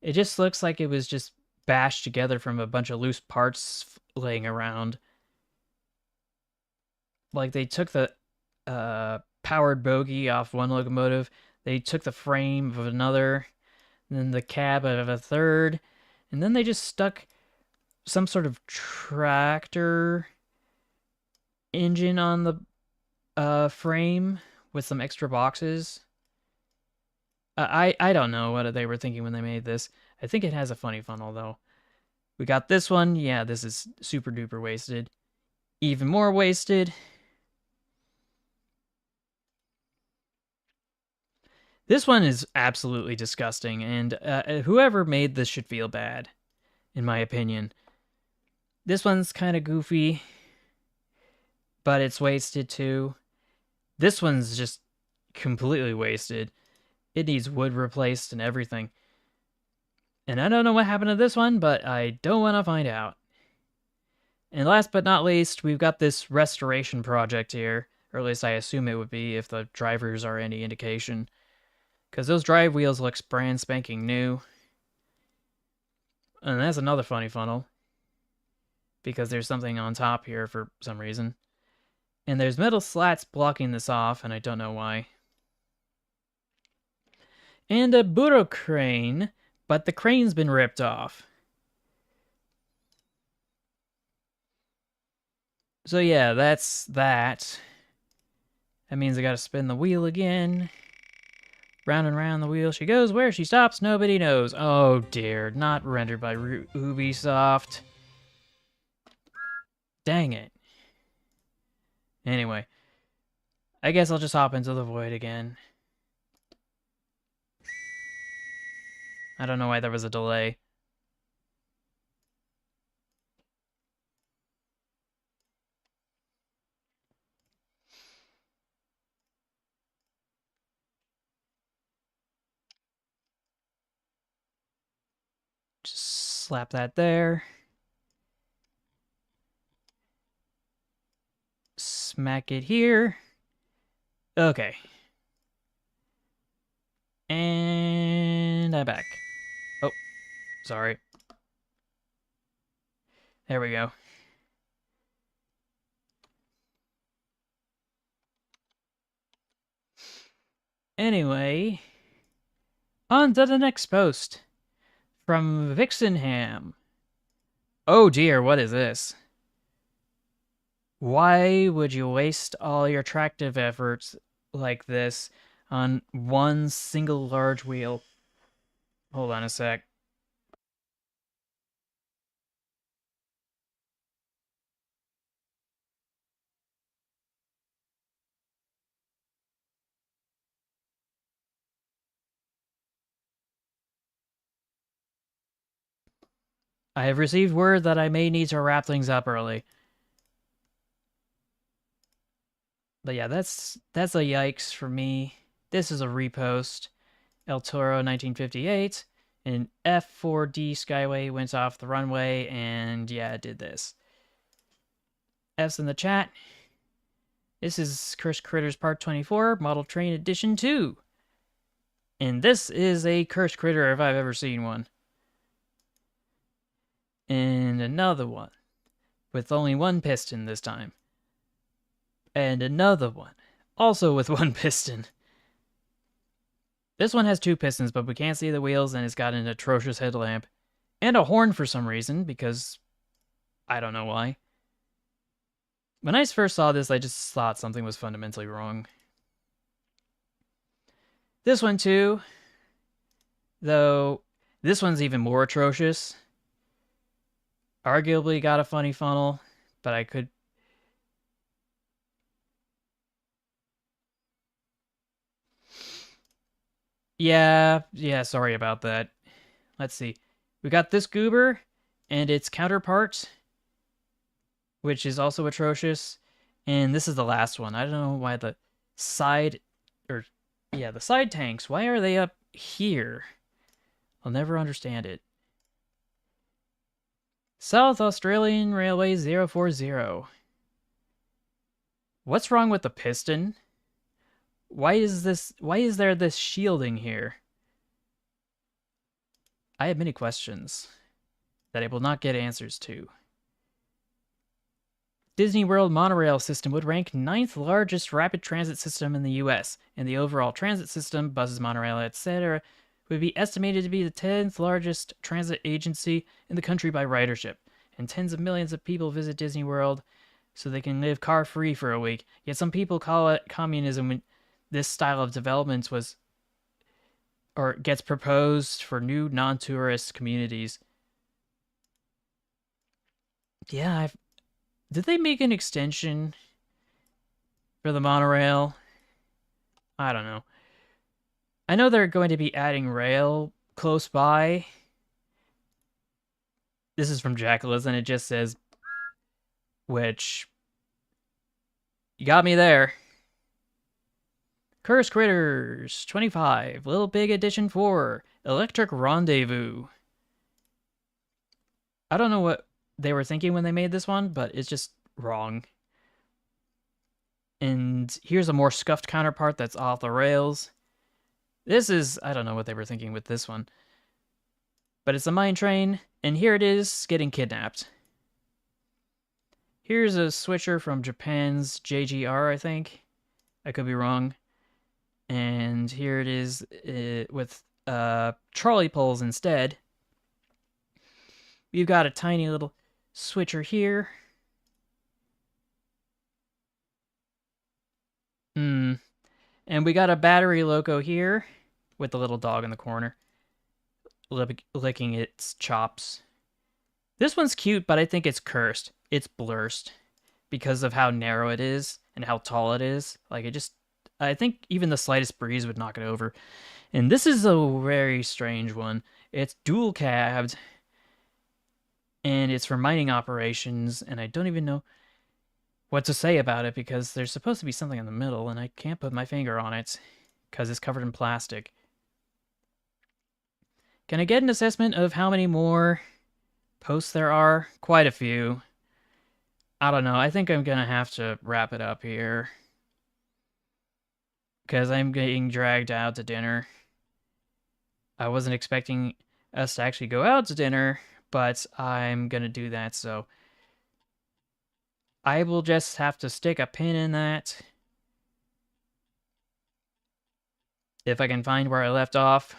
It just looks like it was just bashed together from a bunch of loose parts laying around. Like they took the powered bogie off one locomotive, they took the frame of another, and then the cab of a third, and then they just stuck some sort of tractor engine on the frame with some extra boxes. I don't know what they were thinking when they made this. I think it has a funny funnel though. We got this one. Yeah, this is super duper wasted. Even more wasted. This one is absolutely disgusting, and whoever made this should feel bad, in my opinion. This one's kind of goofy, but it's wasted too. This one's just completely wasted. It needs wood replaced and everything. And I don't know what happened to this one, but I don't want to find out. And last but not least, we've got this restoration project here, or at least I assume it would be if the drivers are any indication. Because those drive wheels looks brand spanking new. And that's another funny funnel. Because there's something on top here for some reason. And there's metal slats blocking this off, and I don't know why. And a burro crane, but the crane's been ripped off. So yeah, that's that. That means I gotta spin the wheel again. Round and round the wheel she goes. Where she stops, nobody knows. Oh dear, not rendered by Ubisoft. Dang it. Anyway, I guess I'll just hop into the void again. I don't know why there was a delay. Just slap that there. Smack it here. Okay. And I'm back. Oh, sorry. There we go. Anyway, on to the next post from Vixenham. Oh dear, what is this? Why would you waste all your tractive efforts like this on one single large wheel? Hold on a sec. I have received word that I may need to wrap things up early. But yeah, that's a yikes for me. This is a repost. El Toro 1958. An F4D Skyway went off the runway, and yeah, it did this. F's in the chat. This is Cursed Critters Part 24, Model Train Edition 2. And this is a Cursed Critter if I've ever seen one. And another one, with only one piston this time. And another one, also with one piston. This one has two pistons, but we can't see the wheels, and it's got an atrocious headlamp. And a horn for some reason, because I don't know why. When I first saw this, I just thought something was fundamentally wrong. This one too, though this one's even more atrocious. Arguably got a funny funnel, but I could... Yeah, sorry about that. Let's see. We got this goober and its counterpart, which is also atrocious. And this is the last one. I don't know why the side... the side tanks, why are they up here? I'll never understand it. South Australian Railway 040. What's wrong with the piston? Why is there this shielding here? I have many questions that I will not get answers to. Disney World monorail system would rank 9th largest rapid transit system in the US, and the overall transit system, buses, monorail, etc., would be estimated to be the 10th largest transit agency in the country by ridership, and tens of millions of people visit Disney World so they can live car-free for a week. Yet some people call it communism when this style of development gets proposed for new non-tourist communities. Yeah, did they make an extension for the monorail? I don't know. I know they're going to be adding rail close by. This is from Jackalas, and it just says, which, you got me there. Cursed Critters 25, Little Big Edition 4, Electric Rendezvous. I don't know what they were thinking when they made this one, but it's just wrong. And here's a more scuffed counterpart that's off the rails. This is, I don't know what they were thinking with this one. But it's a mine train, and here it is getting kidnapped. Here's a switcher from Japan's JGR, I think. I could be wrong. And here it is with trolley poles instead. We've got a tiny little switcher here. And we got a battery loco here with the little dog in the corner licking its chops. This one's cute, but I think it's cursed. It's blurst because of how narrow it is and how tall it is. Like, I think even the slightest breeze would knock it over. And this is a very strange one. It's dual cabbed, and it's for mining operations, and I don't even know what to say about it because there's supposed to be something in the middle, and I can't put my finger on it because it's covered in plastic. Can I get an assessment of how many more posts there are? Quite a few. I don't know. I think I'm gonna have to wrap it up here. Because I'm getting dragged out to dinner. I wasn't expecting us to actually go out to dinner, but I'm gonna do that, so I will just have to stick a pin in that. If I can find where I left off.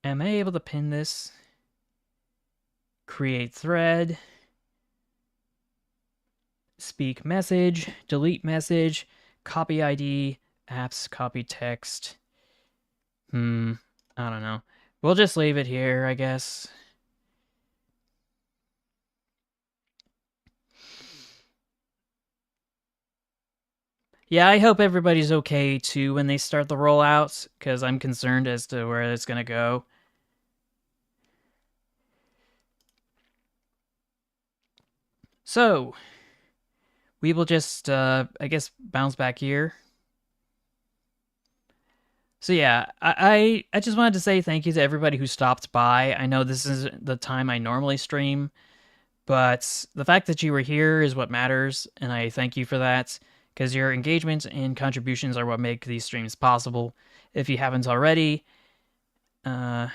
Am I able to pin this? Create thread. Speak message. Delete message. Copy ID. Apps. Copy text. I don't know. We'll just leave it here, I guess. Yeah, I hope everybody's okay too when they start the rollout, because I'm concerned as to where it's going to go. So, we will just, I guess, bounce back here. So yeah, I just wanted to say thank you to everybody who stopped by. I know this isn't the time I normally stream, but the fact that you were here is what matters, and I thank you for that, because your engagement and contributions are what make these streams possible. If you haven't already, I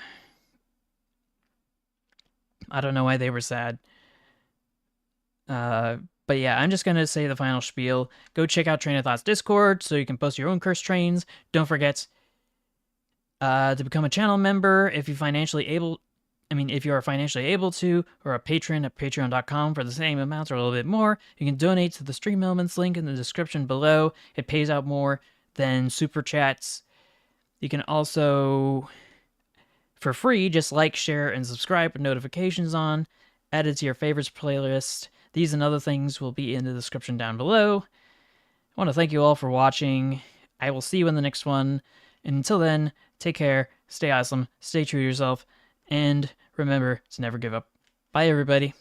don't know why they were sad. But yeah, I'm just going to say the final spiel. Go check out Train of Thought's Discord so you can post your own cursed trains. Don't forget to become a channel member if you if you are financially able to, or a patron at patreon.com for the same amount or a little bit more. You can donate to the Stream Elements link in the description below. It pays out more than super chats. You can also, for free, just like, share, and subscribe with notifications on. Add it to your favorites playlist. These and other things will be in the description down below. I want to thank you all for watching. I will see you in the next one. And until then, take care, stay awesome, stay true to yourself, and remember to never give up. Bye, everybody.